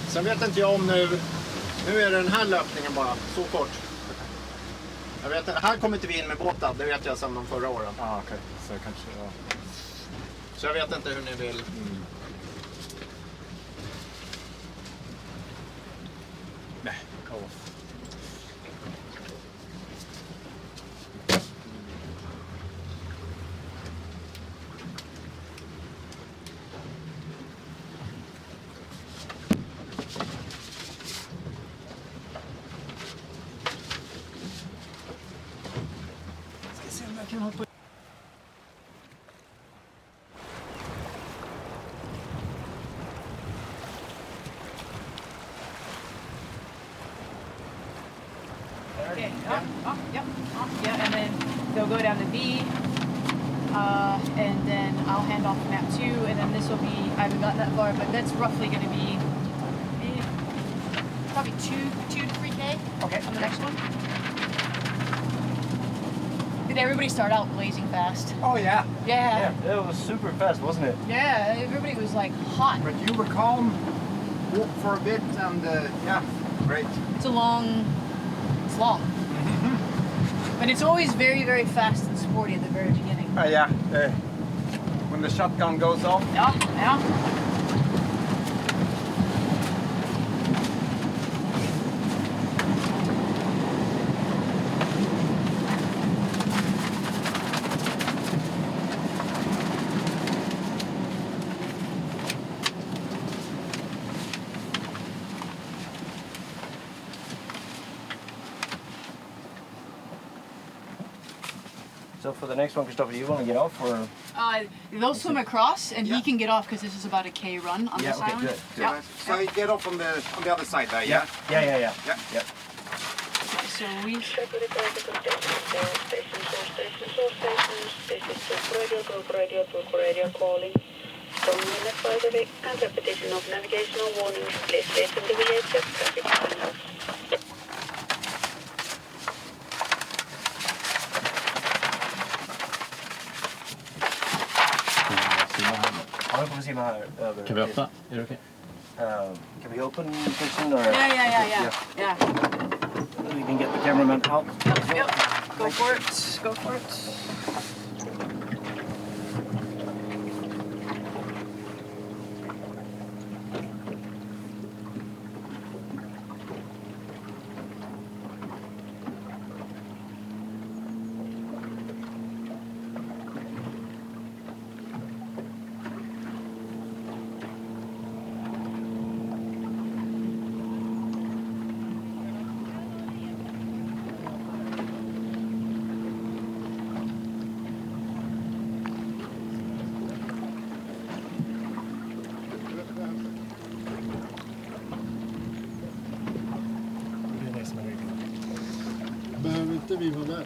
Sen vet inte jag om nu är det den här löpningen bara, så kort. Jag vet, här kommer inte vi in med båten, det vet jag sedan de förra åren. Okej. Så kanske, ja. Så jag vet inte hur ni vill. Nej, kaos. Ska se om jag kan hoppa. Okay, yeah, and then they'll go down to B, and then I'll hand off map 2, and then this will be, I haven't gotten that far, but that's roughly going to be probably 2 to 3K on the next one. Did everybody start out blazing fast? Oh yeah. Yeah. Yeah, it was super fast, wasn't it? Yeah, everybody was like hot. But you were calm, walked for a bit, and yeah, great. It's long. But it's always very, very fast and sporty at the very beginning. Yeah, when the shotgun goes off. Yeah. So for the next one, Christopher, do you want to get off or? They'll swim across, and he can get off because this is about a K run on this island. Good. Yeah. So you get off on the other side there, yeah? Yeah. So we. From advisory and repetition of navigational warnings, please listen to the latest traffic signals. Ja, jag får simma här över. Kan vi öppna? Är det okej? Can we open section or? Yeah. We can get the cameraman out. Yep. Go for it. Behöver inte vi vara där?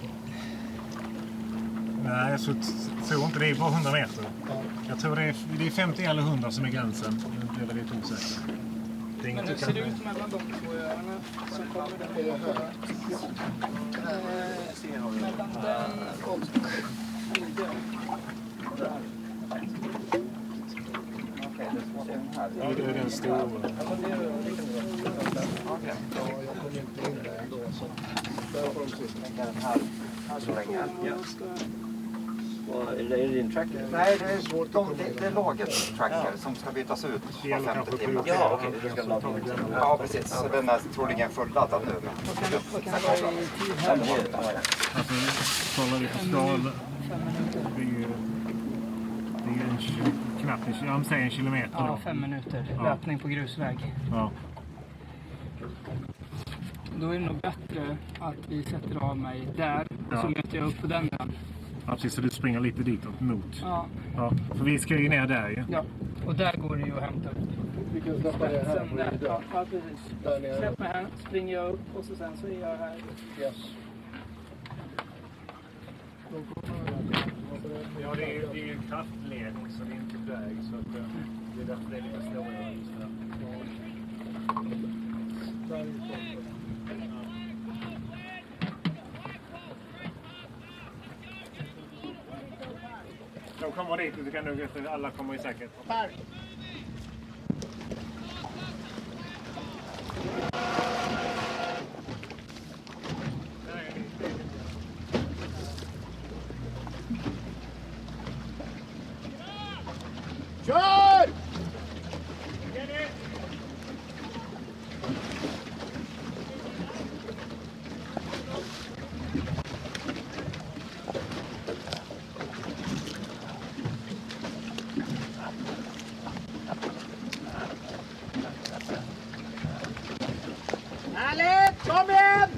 Nej, så tror inte det är bara 100 meter. Jag tror det är 50 eller 100 som är gränsen. Jag är lite osäker. Det är inget Men hur ser det ut mellan de två öarna som kommer där? Mellan den och Idö. Det är den stora. Är det din tracker? Nej, det är laget tracker som ska bytas ut var 50 timmar. Ja, okej. Ja, precis. Så den är troligen fulladdad nu. Kollar vi på skal. Det är ju knappt en kilometer. Ja, 5 minuter. Löpning på grusväg. Ja. Då är det nog bättre att vi sätter av mig där och så möter jag upp på den ön. Ja, precis, så du springer lite ditåt mot. Ja. För vi ska ju ner där ju. Ja, och där går det ju att hämta upp. Vi kan släppa det här på Idö. Ja, precis. Släpp mig här, springer jag upp och så sen så är jag här. Yes. Ja, det är ju kraftledning så det är inte väg. Så att det är därför det är lite snårigare just där. komma dit så kan du alla komma i säkerhet. Per! Kör! Härligt! Kom igen!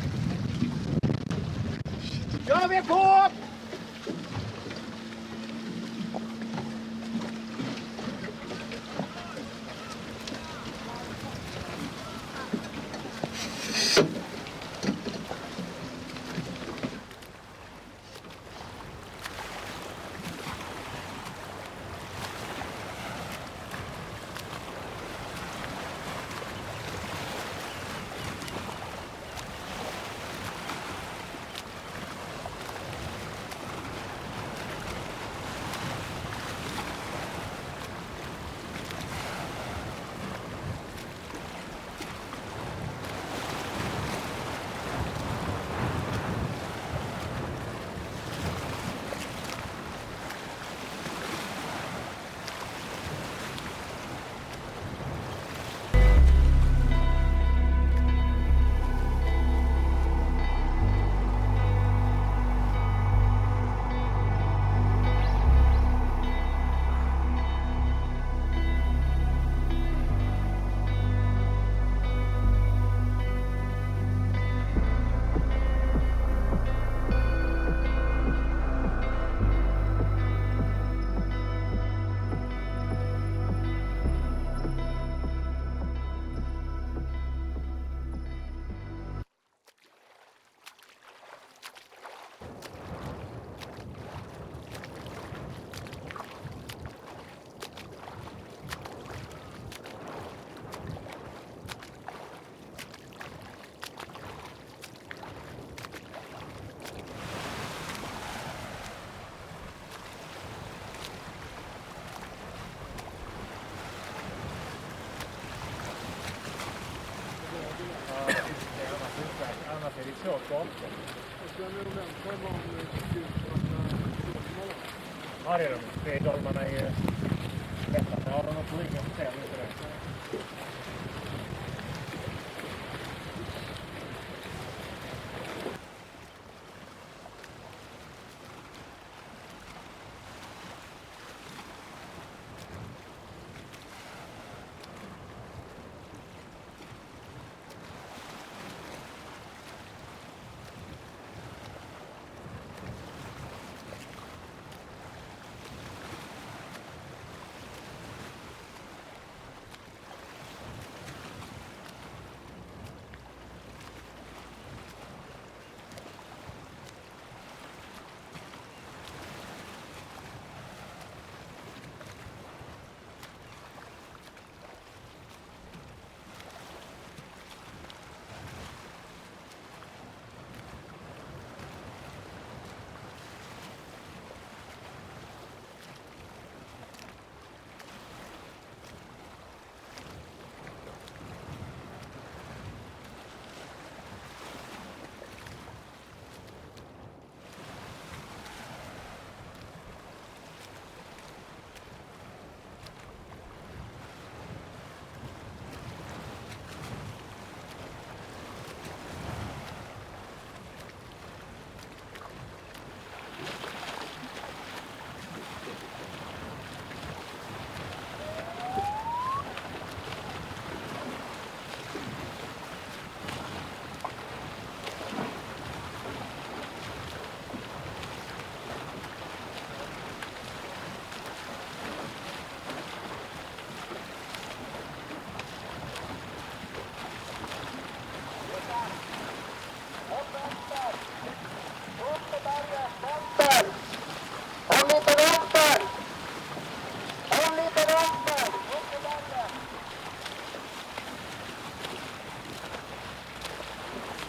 Kör vi på! Annars är det svårt bakom. Ja, det är de. Dolmarna är lätta. Har de något på ryggen så ser vi inte det.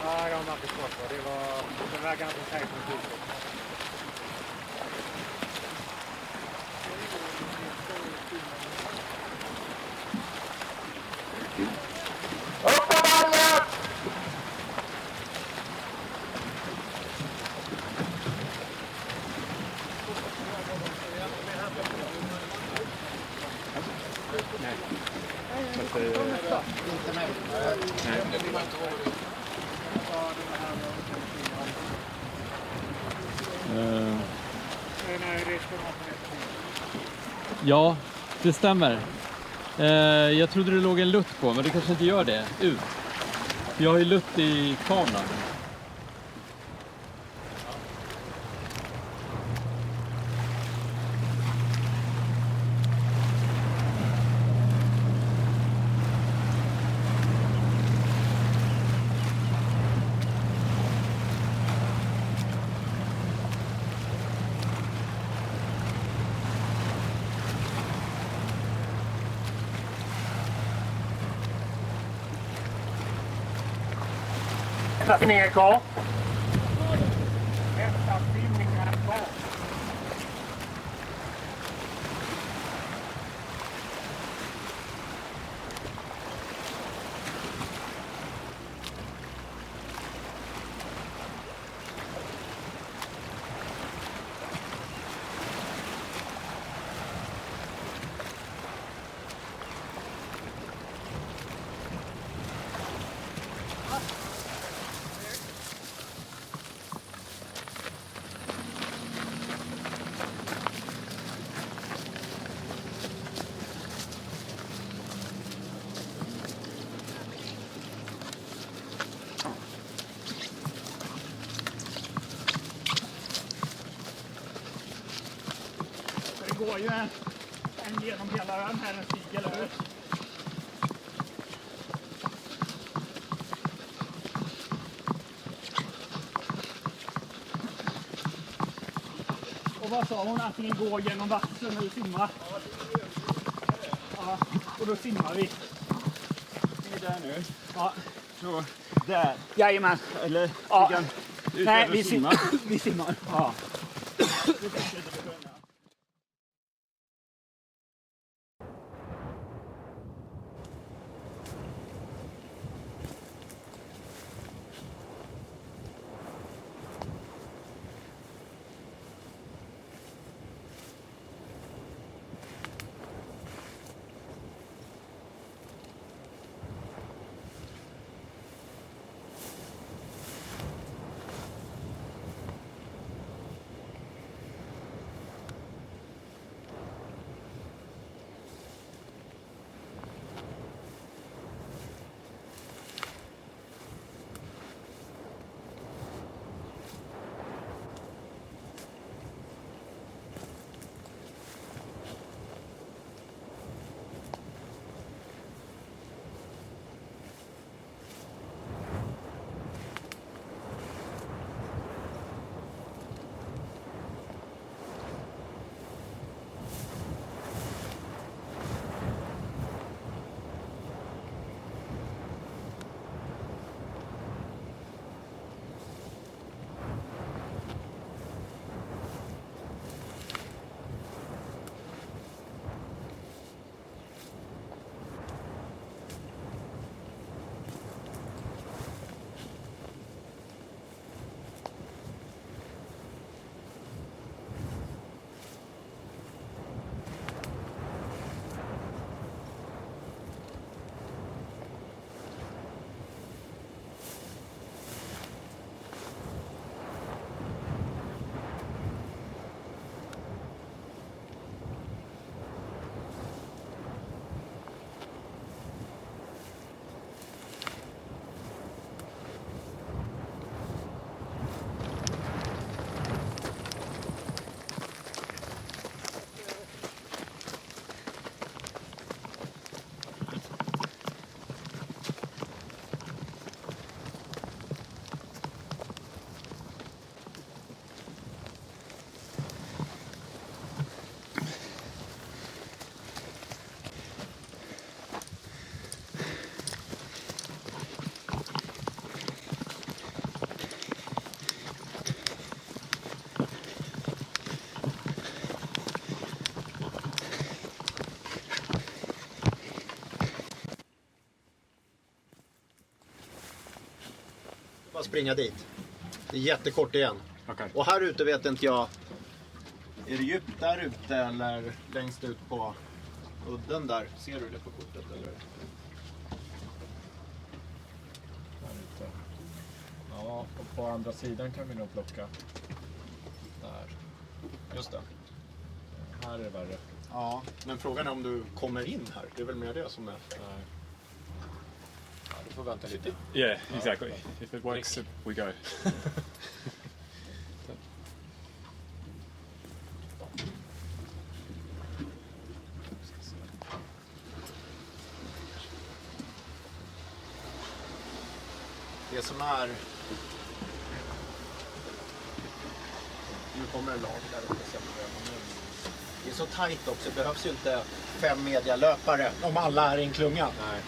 Ja, de har förstått det. Det var ganska tajt med slutet. Inte mig. Ja, det stämmer. Jag trodde det låg en lutt på, men det kanske inte gör det. Ut. Jag har ju lutt i kameran. Ner kvar. Det går ju en genom hela ön här, en stig, eller hur? Och vad sa hon? Antingen gå genom vatten eller simma? Ja, och då simmar vi. Vi är där nu. Ja, så där. Jajamän. Eller ja. Nej, vi simmar. Vi simmar. Ja. Bara springa dit. Det är jättekort igen. Okay. Och här ute vet inte jag. Är det djupt där ute eller längst ut på udden där? Ser du det på kortet eller? på andra sidan kan vi nog plocka. Där. Just det. Här är det värre. Ja, men frågan är om du kommer in här. Det är väl mer det som är... Nej. Ja, du får vänta lite. Yeah, exactly. If it works, we go. Det som är... Nu kommer en lag där uppe. Det är så tajt också. Det behövs ju inte 5 medialöpare om alla är i en klunga. Nej.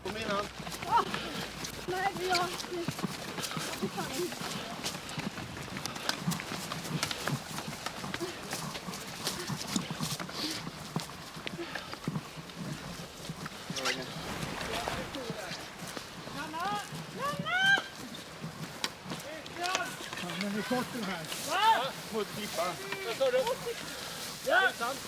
Kom in han. Nej, det är jag. Men vi kort den här. Va? Mot klippan. Vad sa du? Ja! Är det sant?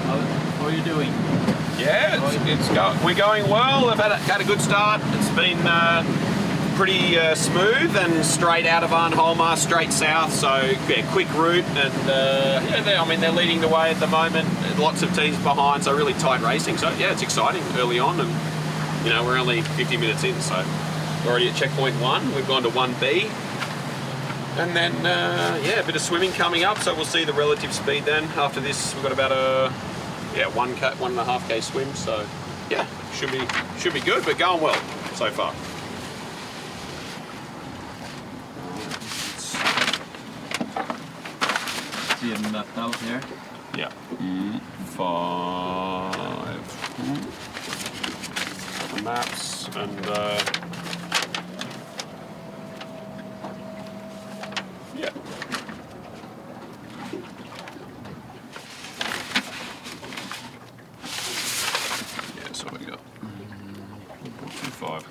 How are you doing? Yeah, we're going well. I've had a good start. It's been pretty smooth and straight out of Arnholma, straight south. So yeah, quick route, and they're leading the way at the moment. Lots of teams behind, so really tight racing. So yeah, it's exciting early on, and we're only 50 minutes in, so we're already at checkpoint 1. We've gone to 1B. And then, a bit of swimming coming up, so we'll see the relative speed then. After this, we've got about a 1.5K swim, so yeah, should be good, but going well so far. See a map out here? Yeah. 5 maps and yeah. Yeah, so we got 425.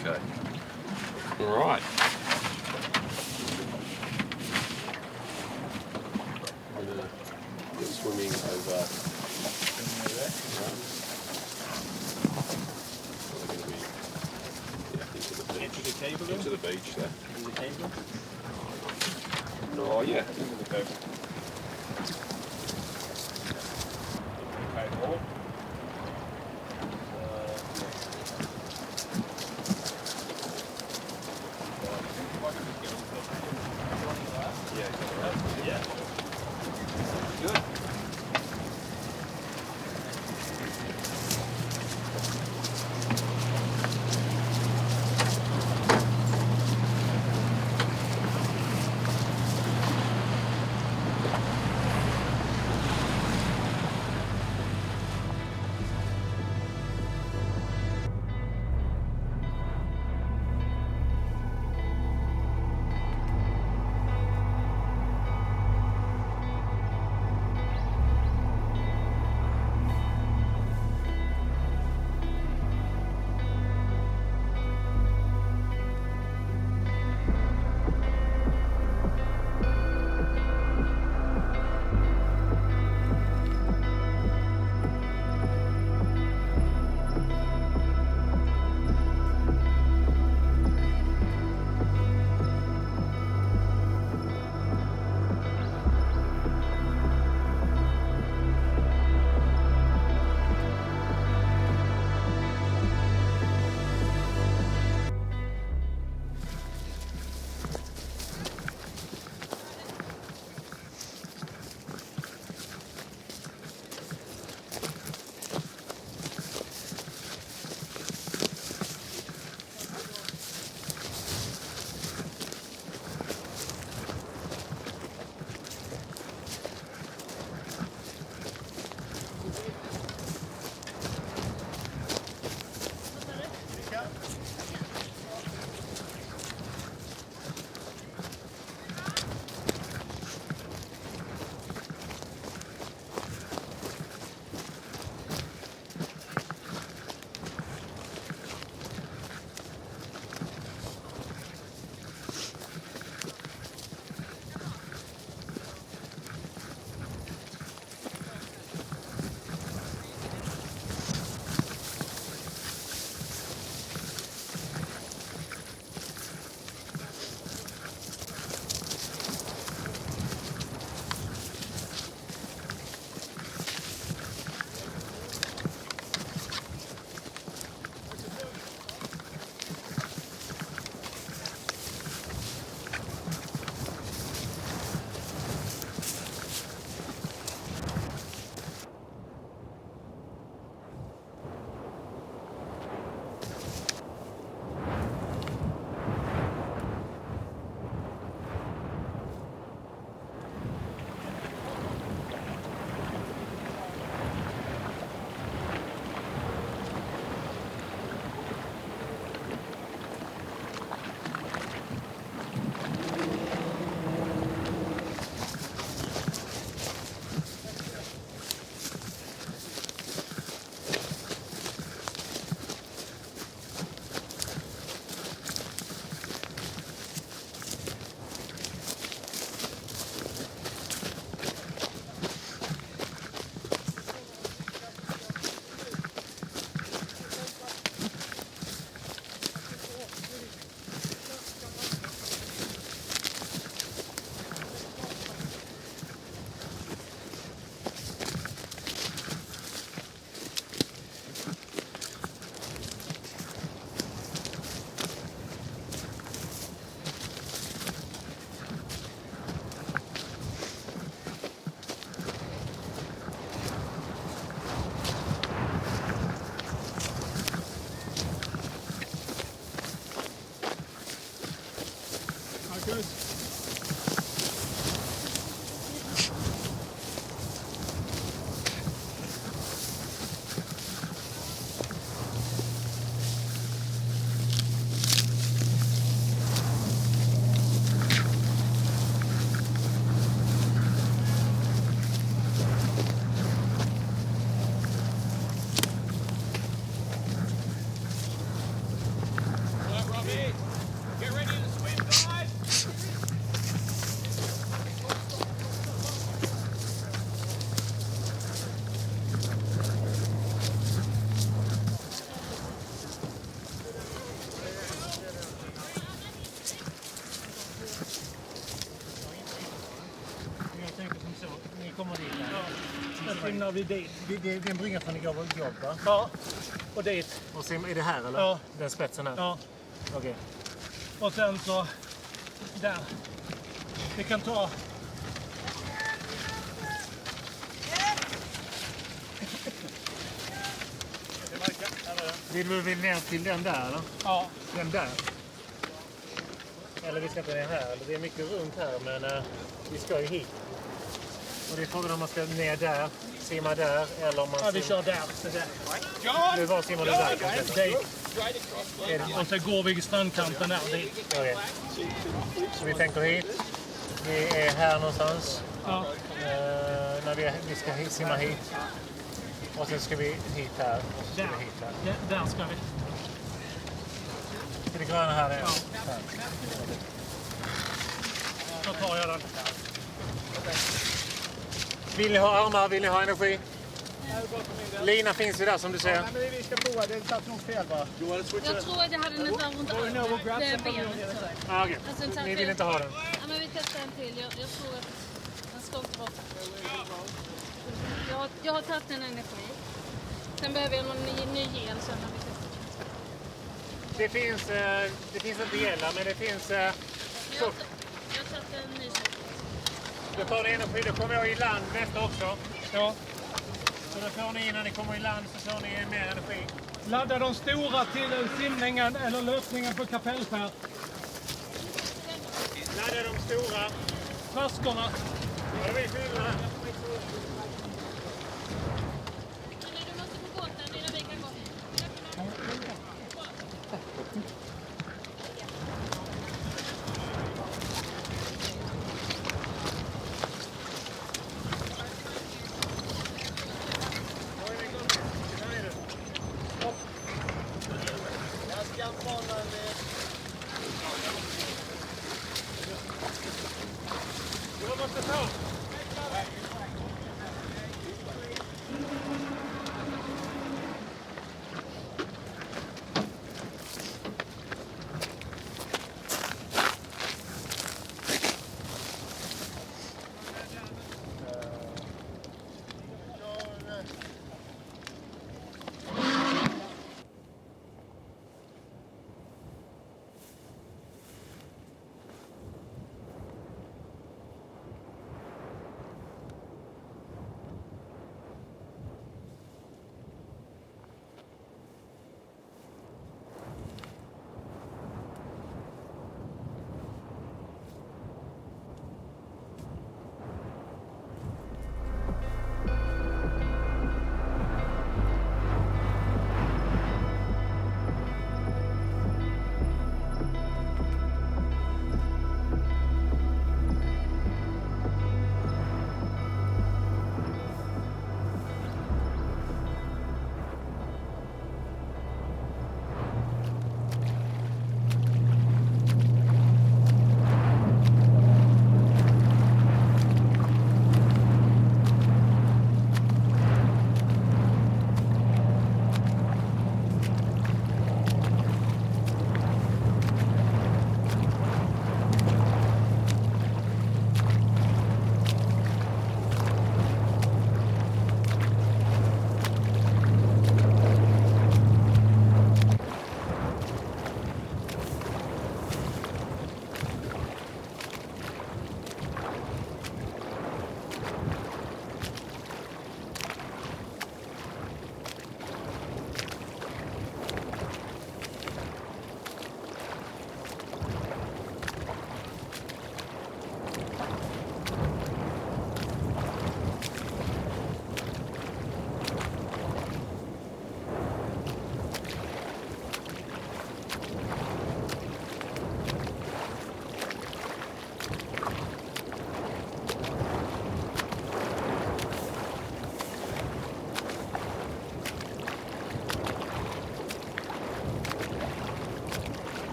Okay. All right. I'm gonna get swimming over. Into the beach there. Into the cable? Oh yeah, into the cable. Cable. Yeah. Good. Good. Simnar vi dit. Det är en brygga från igår jobb, va? Ja, och dit. Och sen är det här, eller? Ja. Den spetsen här? Ja. Okej. Okay. Och sen så... Där. Vi kan ta... Vill du ner till den där, eller? Ja. Den där. Eller vi ska inte ner här. Eller det är mycket runt här, men vi ska ju hit. Och det är frågan om man ska ner där, simma där, eller om man... Ja, vi kör där. Nu var simmar du där. Och så går vi i strandkanten där dit. Okay. Så vi tänker hit. Vi är här någonstans. Ja. När vi ska simma hit. Och sen ska vi hit här. Och så ska vi hit här. Där ska vi. Är det gröna här? Ja. Här. Då tar jag den. Vill ni ha armar? Vill ni ha energi? Lina finns ju där som du ser. Nej, men vi ska prova. Det satt nog fel, va? Jag tror att jag hade den där runt benet. Ah, okej. Ni vill inte ha den? Ja, men vi testar en till. Jag tror att den ska inte vara... Jag har tagit en energi. Sen behöver jag någon ny gel sen när vi testar. Det finns inte gela, men det finns... Jag har tagit en ny sort. Då tar ni energi, då kommer jag i land nästa också. Ja. Så då får ni, när ni kommer i land så får ni mer energi. Ladda de stora till simningen eller löpningen på Kapellskär. Ladda de stora. Flaskorna. Ja, de är fyllda här. Du måste på båten innan vi kan gå.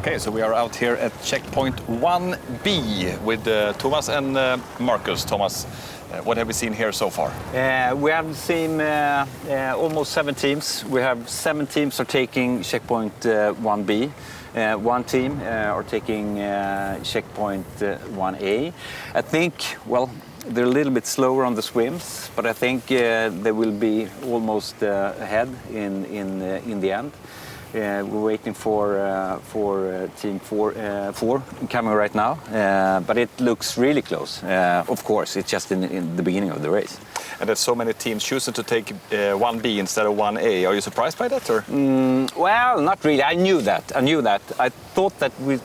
Okay, so we are out here at checkpoint 1B with Thomas and Marcus. Thomas, what have we seen here so far? We have seen almost 7 teams. We have 7 teams are taking checkpoint 1B. 1 team are taking checkpoint 1A. I think, well, they're a little bit slower on the swims, but I think they will be almost ahead in the end. We're waiting for team 4 coming right now, but it looks really close. Of course, it's just in the beginning of the race. And there's so many teams choosing to take 1B instead of 1A. Are you surprised by that, or? Well, not really. I knew that. I thought that we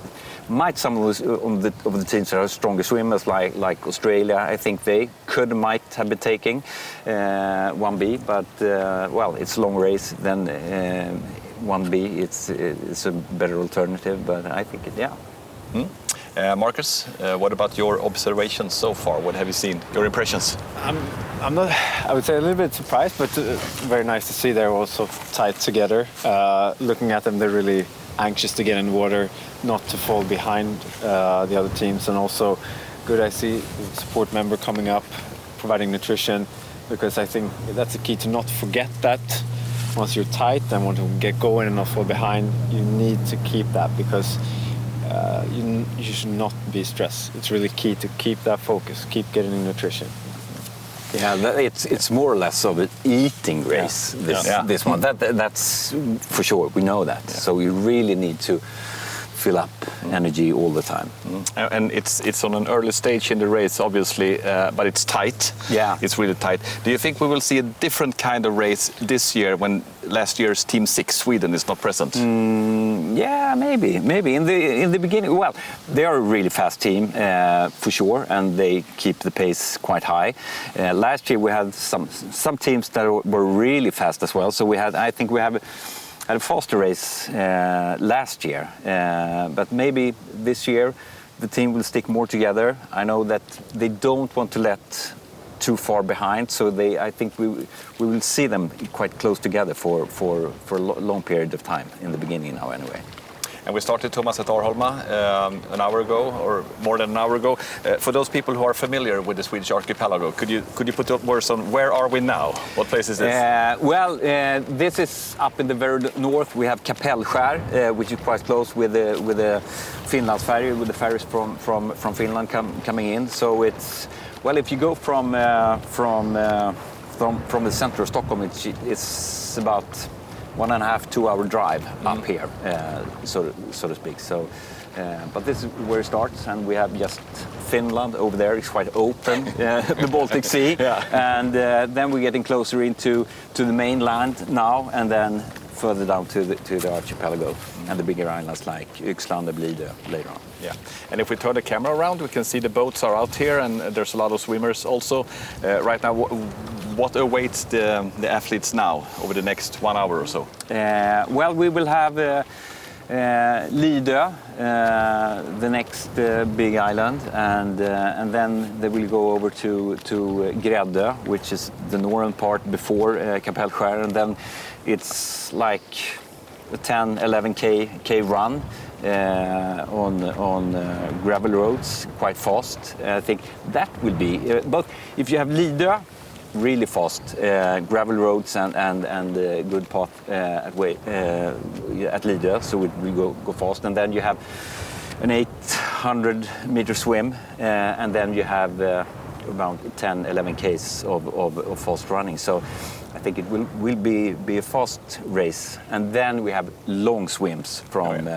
might some of the teams that are stronger swimmers, like Australia, I think they might have been taking 1B, but well, it's a long race. Then 1B, it's a better alternative, but I think yeah. Marcus, what about your observations so far? What have you seen? Your impressions? I'm not, I would say a little bit surprised, but very nice to see they're all so tight together. Looking at them, they're really anxious to get in the water, not to fall behind the other teams, and also good I see the support member coming up, providing nutrition, because I think that's the key, to not forget that. Once you're tight and want to get going and not fall behind, you need to keep that, because you should not be stressed. It's really key to keep that focus, keep getting nutrition. Yeah, it's more or less of an eating race. This one. That's for sure. We know that. Yeah. So you really need to fill up energy all the time. And it's on an early stage in the race, obviously, but it's tight. Yeah, it's really tight. Do you think we will see a different kind of race this year when last year's Team 6 Sweden is not present? Yeah, maybe. In the beginning, well, they are a really fast team for sure, and they keep the pace quite high. Last year we had some teams that were really fast as well. So I think we had a faster race last year, but maybe this year the team will stick more together. I know that they don't want to let too far behind, so I think we will see them quite close together for a long period of time in the beginning now anyway. And we started, Thomas, at Arholma an hour ago, or more than an hour ago. For those people who are familiar with the Swedish archipelago, could you put up words on where are we now? What place is this? Well, this is up in the very north. We have Kapellskär, which is quite close with the Finlandsfärjor, with the ferries from Finland coming in. So it's, well, if you go from the center of Stockholm, it's about 1.5 to 2 hour drive up here, so to speak. So, but this is where it starts, and we have just Finland over there. It's quite open, the Baltic Sea, and then we're getting closer into the mainland now, and then further down to the archipelago and the bigger islands like Yxlan and Blidö later on. Yeah, and if we turn the camera around, we can see the boats are out here, and there's a lot of swimmers also. Right now, what awaits the athletes now over the next 1 hour or so? Well, we will have Lidö, the next big island, and then they will go over to Gräddö, which is the northern part before Kapellskär, and then it's like a 10-11 k run on gravel roads, quite fast. I think that will be both. If you have Lidö, really fast gravel roads and good path at Lidö, so it will go fast, and then you have an 800-meter swim, and then you have around 10-11 k's of fast running. So I think it will be a fast race, and then we have long swims from.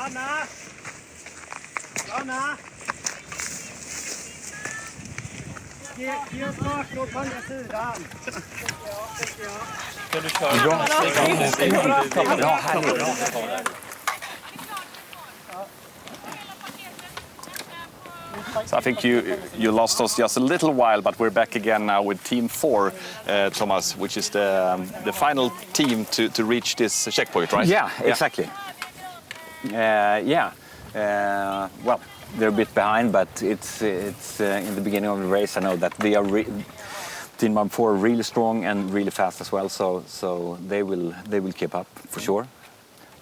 Anna! Anna! Ge oss fart på andra sidan. Ska du köra? Ja, härligt. So I think you lost us just a little while, but we're back again now with Team 4, Thomas, which is the final team to reach this checkpoint, right? Yeah, exactly. Well, they're a bit behind, but it's in the beginning of the race. I know that they are Team 4 really strong and really fast as well, so they will keep up for sure.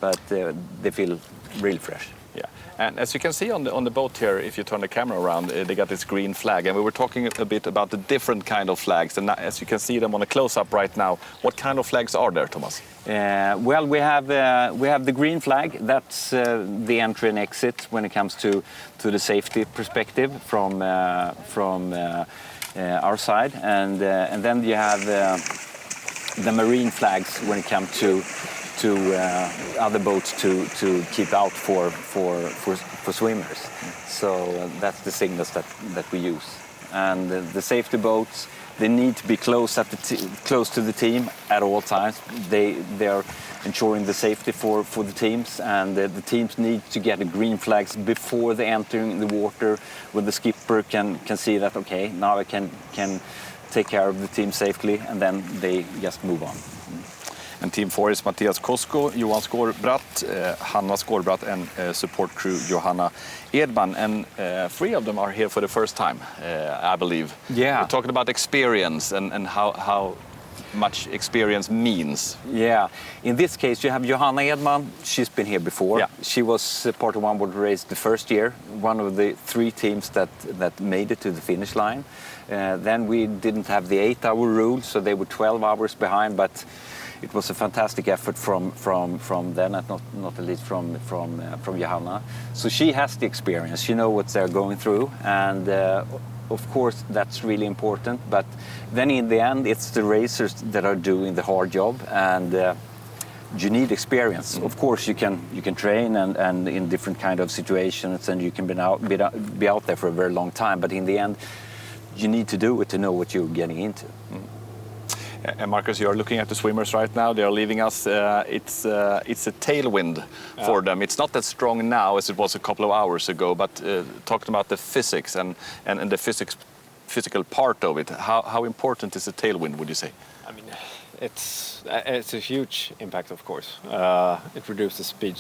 But they feel really fresh. Yeah, and as you can see on the boat here, if you turn the camera around, they got this green flag, and we were talking a bit about the different kind of flags. And as you can see them on a close-up right now, what kind of flags are there, Thomas? Well, we have the green flag. That's the entry and exit when it comes to the safety perspective from our side, and then you have the marine flags when it comes to other boats to keep out for swimmers. So that's the signals that we use. And the safety boats, they need to be close to the team at all times. They are ensuring the safety for the teams, and the teams need to get the green flags before they enter in the water, where the skipper can see that, okay, now I can take care of the team safely, and then they just move on. And Team 4 is Mattias Kosko, Johan Skårbratt, Hanna Skårbratt, and support crew Johanna Edman. And 3 of them are here for the first time, I believe. Yeah. We're talking about experience and how much experience means. Yeah. In this case, you have Johanna Edman. She's been here before. Yeah. She was part of One Water Race the first year, one of the 3 teams that made it to the finish line. Then we didn't have the 8-hour rule, so they were 12 hours behind, but it was a fantastic effort from them, and not at least from Johanna. So she has the experience. She knows what they're going through, and of course that's really important. But then in the end, it's the racers that are doing the hard job, and you need experience. Of course, you can train and in different kind of situations, and you can be out there for a very long time. But in the end, you need to do it to know what you're getting into. And Marcus, you are looking at the swimmers right now. They are leaving us. It's a tailwind for them. It's not as strong now as it was a couple of hours ago. But talking about the physics and the physical part of it, how important is the tailwind, would you say? I mean, it's a huge impact, of course. It reduces speed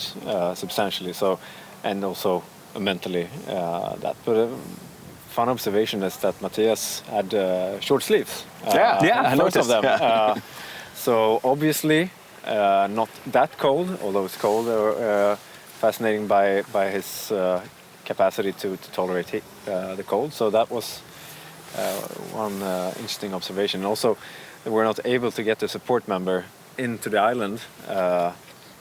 substantially. So, and also mentally that. But fun observation is that Mattias had short sleeves. I noticed of them. Yeah. So obviously not that cold, although it's cold. Fascinating by his capacity to tolerate the cold. So that was one interesting observation. Also, we're not able to get the support member into the island.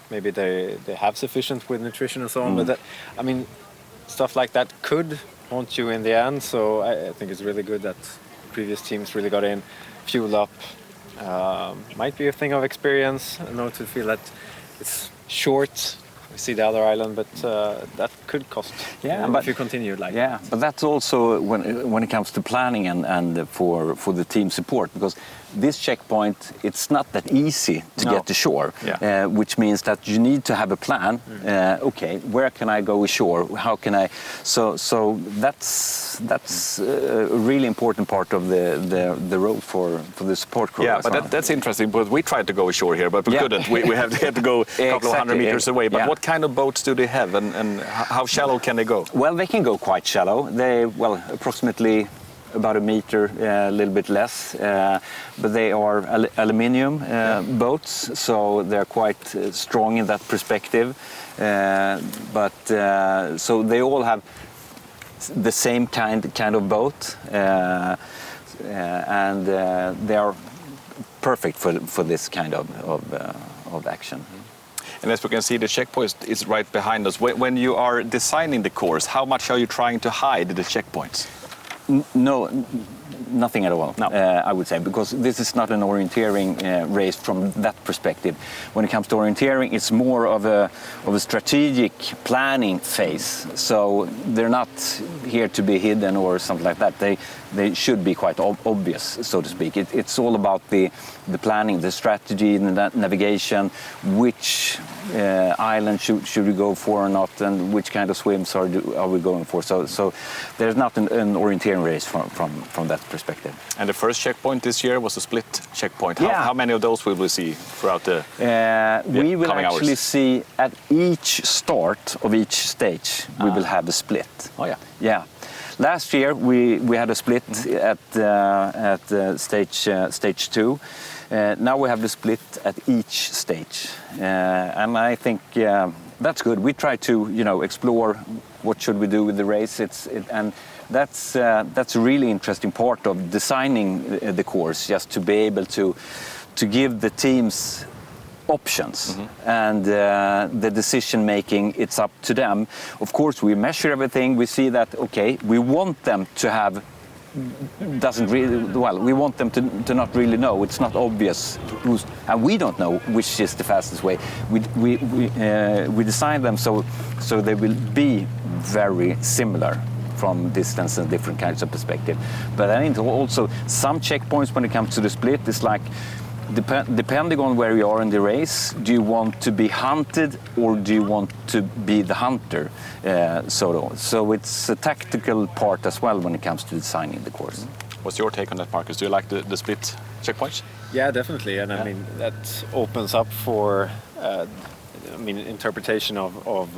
Maybe they have sufficient with nutrition and so on. But that, I mean, stuff like that could haunt you in the end, so I think it's really good that previous teams really got in, fueled up. Might be a thing of experience. I know to feel that it's short. We see the other island, but that could cost. If you continue like. Yeah, but that's also when it comes to planning and for the team support, because this checkpoint, it's not that easy to get to shore, which means that you need to have a plan. Okay, where can I go ashore? How can I? So that's a really important part of the role for the support crew. Yeah, but that's interesting, because we tried to go ashore here, but we couldn't. We had to go a couple of hundred meters away. But what kind of boats do they have, and how shallow can they go? Well, they can go quite shallow. Approximately about a meter, a little bit less, but they are aluminium boats, so they're quite strong in that perspective. So they all have the same kind of boat, and they are perfect for this kind of action. And as we can see, the checkpoint is right behind us. When you are designing the course, how much are you trying to hide the checkpoints? No, nothing at all. No. I would say, because this is not an orienteering race from that perspective. When it comes to orienteering, it's more of a strategic planning phase. So they're not here to be hidden or something like that. They should be quite obvious, so to speak. It's all about the planning, the strategy, the navigation, which island should we go for or not, and which kind of swims are we going for. So there's not an orienteering race from that perspective. And the first checkpoint this year was a split checkpoint. Yeah. How many of those will we see throughout the we will coming actually hours? see at each start of each stage, we will have a split. Oh yeah. Yeah. Last year we had a split at stage 2. Now we have the split at each stage, and I think that's good. We try to explore what should we do with the race. And that's a really interesting part of designing the course, just to be able to give the teams options, and the decision making, it's up to them. Of course, we measure everything. We see that, okay, we want them to have we want them to not really know. It's not obvious and we don't know which is the fastest way. We design them so they will be very similar from distance and different kinds of perspective. But I think also some checkpoints when it comes to the split is like, depending on where you are in the race, do you want to be hunted or do you want to be the hunter? So it's a tactical part as well when it comes to designing the course. What's your take on that, Marcus? Do you like the split checkpoints? Yeah, definitely. And I mean, that opens up for interpretation of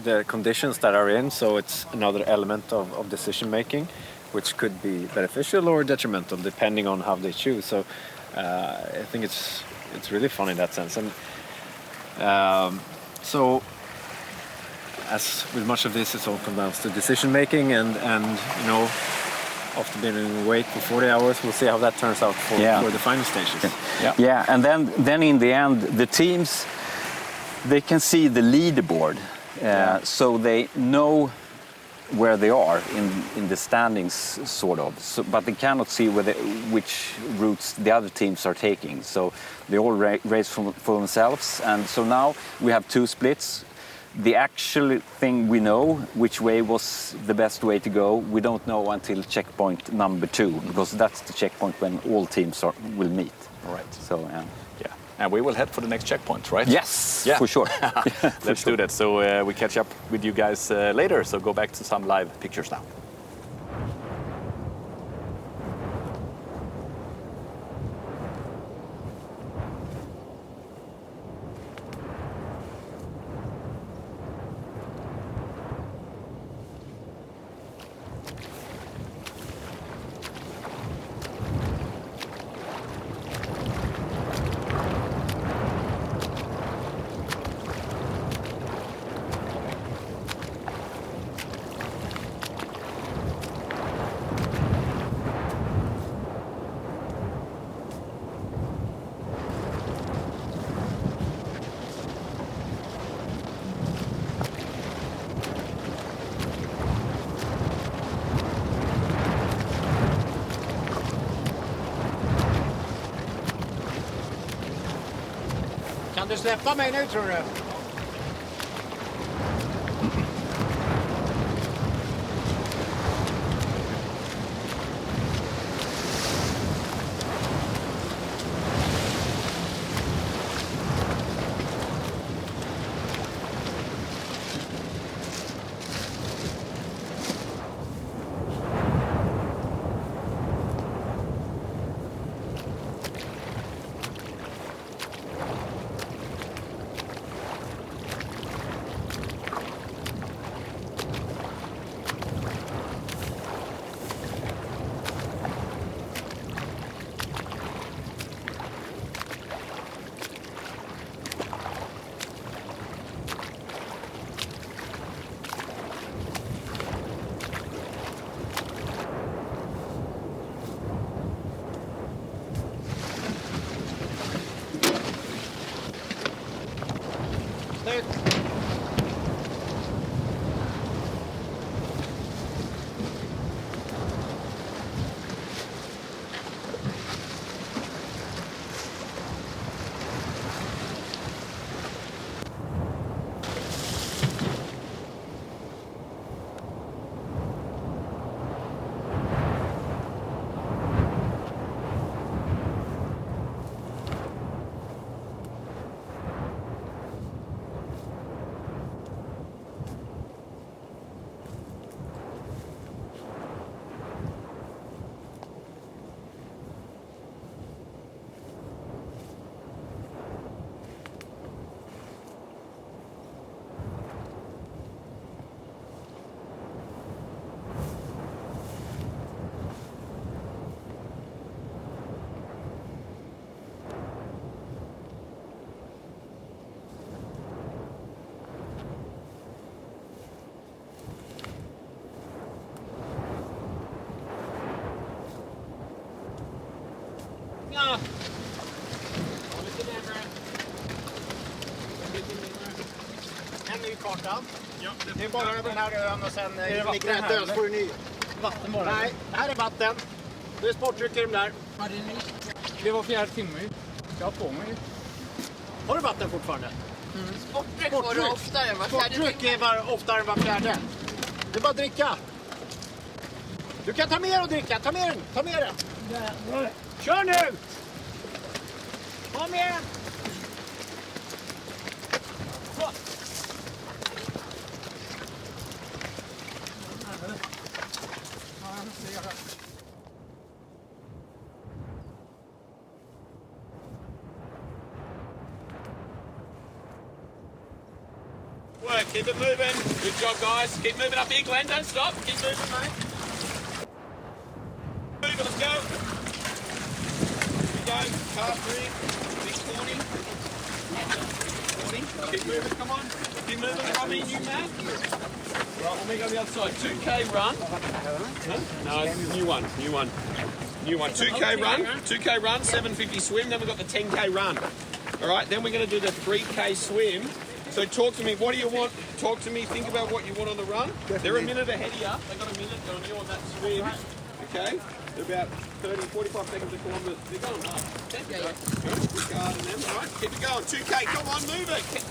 the conditions that are in. So it's another element of decision making, which could be beneficial or detrimental depending on how they choose. So I think it's really fun in that sense. And so as with much of this, it all comes down to decision making, and after being awake for 40 hours, we'll see how that turns out for the final stages. Yeah, and then in the end, the teams, they can see the leaderboard, so they know where they are in the standings, sort of. So, but they cannot see which routes the other teams are taking. So they all race for themselves. And so now we have 2 splits. The actual thing we know, which way was the best way to go, we don't know until checkpoint number 2, because that's the checkpoint when all teams will meet. All right. So yeah. And we will head for the next checkpoint, right? Yes, for sure. Let's do that. So we catch up with you guys later. So go back to some live pictures now. Kan du släppa mig nu, tror du? kartan. Ja, det är bara över den här ön och sen i grädde så får du ny. Vatten bara? Nej, här är vatten. Det är sportdryck i de där. Det var 4 timmar ju. Jag har på mig. Har du vatten fortfarande? Sportdryck får du oftare än var fjärde Sportdryck timme. är oftare än var fjärde. Det är bara att dricka. Du kan ta med och dricka. Ta med den. Ta med den. Kör nu! Kom igen! Work, keep it moving. Good job, guys. Keep moving up here, Glenn. Don't stop. Keep moving, mate. Move it, let's go. Here we go. Car through. Big 40. 40. Keep moving, come on. Keep moving. I mean, you man. Right, we'll meet on the other side. 2K run. No, new one. New one. New one. 2K run. 2K run, 750 swim. Then we've got the 10K run. All right, then we're going to do the 3K swim. So talk to me, what do you want? Talk to me, think about what you want on the run. They're a minute ahead of you. They've got a minute on you on that swim. Okay? They're about 30, 45 seconds a kilometre. They're going hard. Good guard in them, all right? Keep it going. 2K, come on, move it.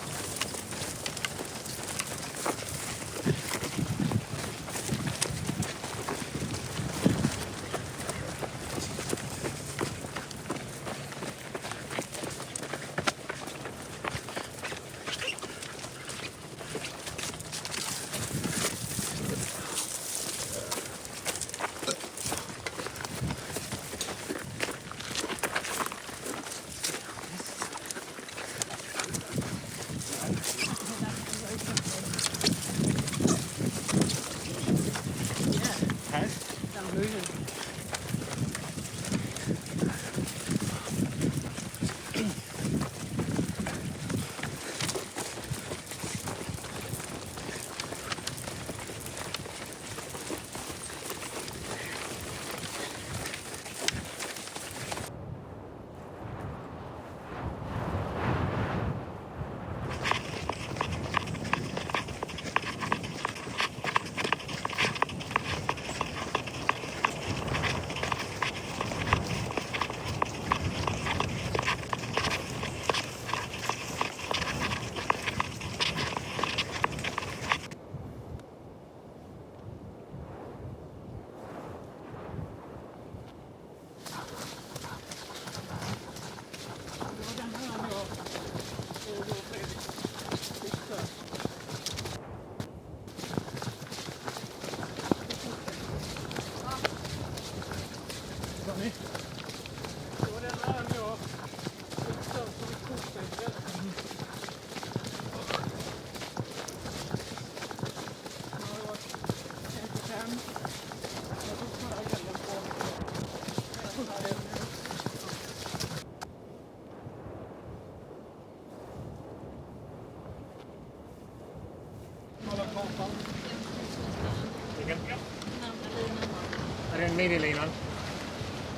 Är det en midilinan?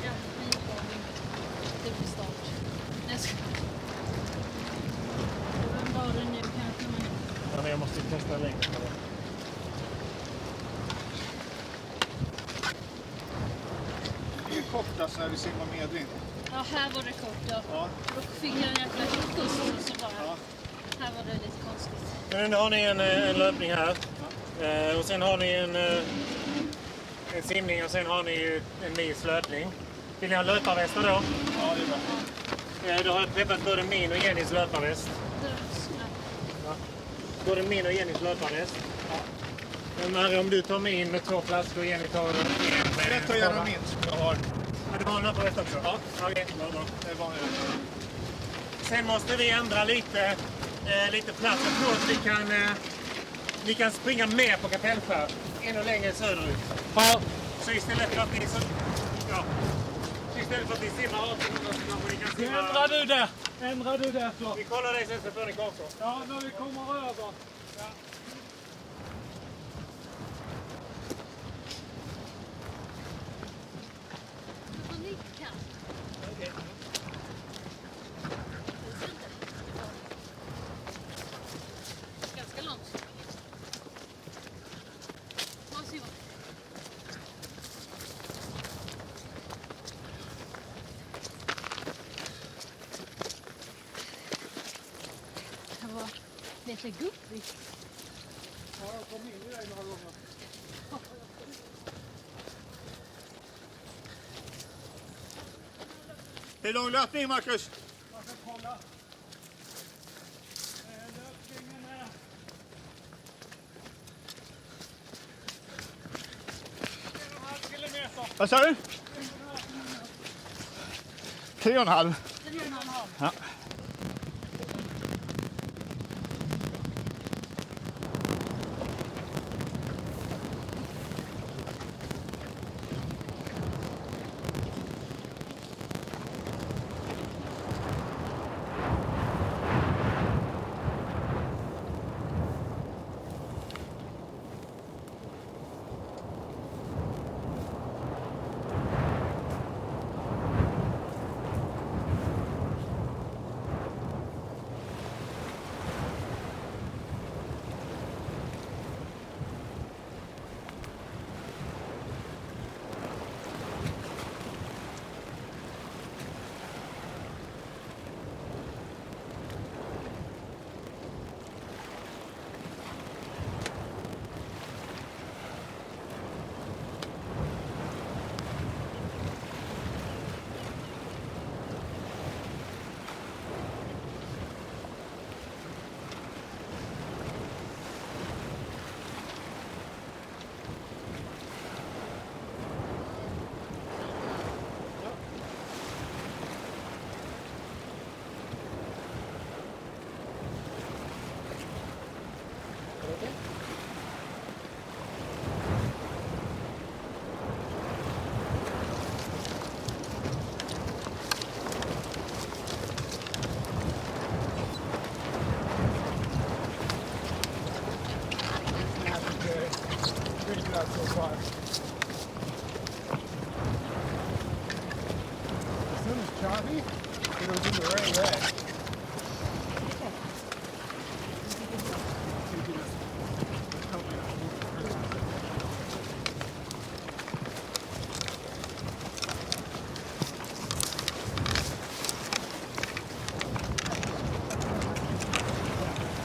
Ja, det är start. Vem var det nu kanske? Ja, men jag måste testa längre. Det är kortast när vi simmar medvind. Ja, här var det kort. Ja. Då fick jag en jäkla kust och så bara... Ja. Här var det lite konstigt. Men nu har ni en löpning här. Och sen har ni en simning och sen har ni en mils löpning. Vill ni ha löparvästar då? Ja, det är bra. Då har jag preppat både min och Jennys löparväst. Ja. Både min och Jennys löparväst. Ja. Men om du tar min med 2 flaskor och Jenny tar en med... Jag tar gärna min som jag har. Ja, du har en löparväst också? Ja. Okej, bra. Det är vanligt. Sen måste vi ändra lite plats. Jag tror att vi kan springa mer på Kapellskär. Ännu längre söderut. Ja. Så istället för att ni simmar 1800 så kanske ni kan simma... Ändrar du där så. Vi kollar det sen så får ni kartor. Ja, när vi kommer över. Ja. Ganska långt. lite guppigt. Ja, jag kom in i dig några gånger. Hur lång löpning, Marcus? Jag ska kolla. Löpningen är... Vad sa du? 3,5. Ja. So far. As soon as choppy, it was in the right way.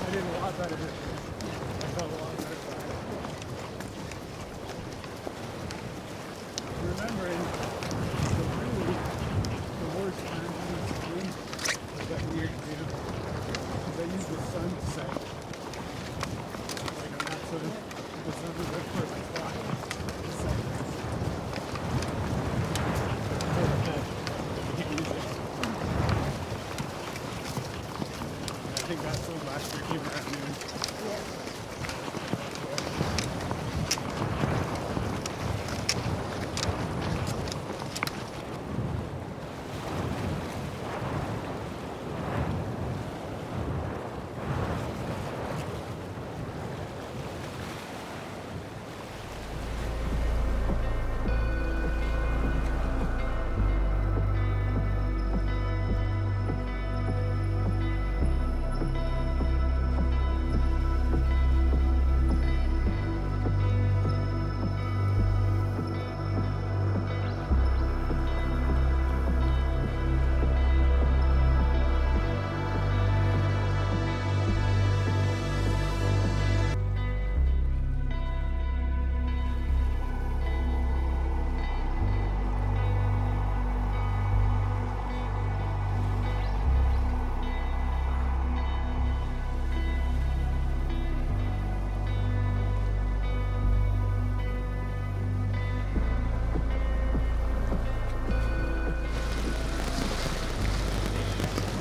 I did a lot better this year. I felt a lot better. Remembering the worst time I was doing was that weird view. Because I used the sunset. Like I'm not so the sun was the perfect spot. I think that's what last year came around noon. Yeah.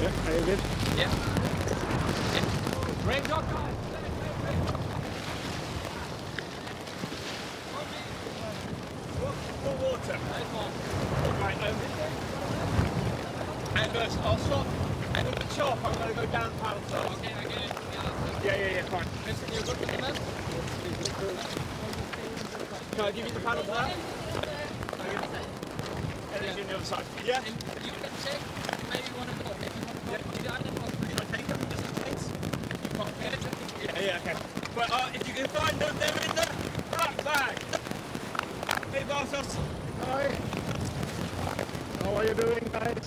Yeah, are you good? Yeah. Break up. More water. Right, and I'll stop. And at the top, I'm going to go down paddle top. Okay, I get it. Yeah, fine. Listen, you're good with him, Can I give you the paddle for that? And it's on the other side. Yeah? And you can check maybe you want to go. If you want to go, you got it. Can I take them just in case? Yeah, okay. But if you can find them in the black bag. Hey, Bartos. Hi. How are you doing, guys?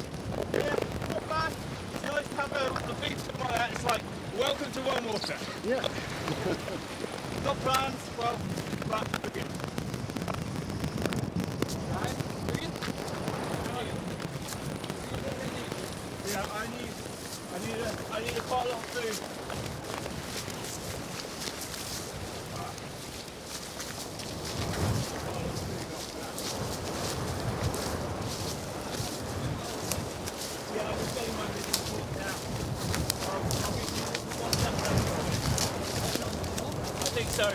Yeah, not bad. It's nice to have a beach somewhere. It's like, welcome to One water. Yeah. Stop plans. Well, but begin. Right. Begin. Yeah, I need a follow through. I think so. Are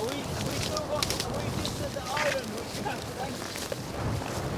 we still got, are we just at the island which we have to then?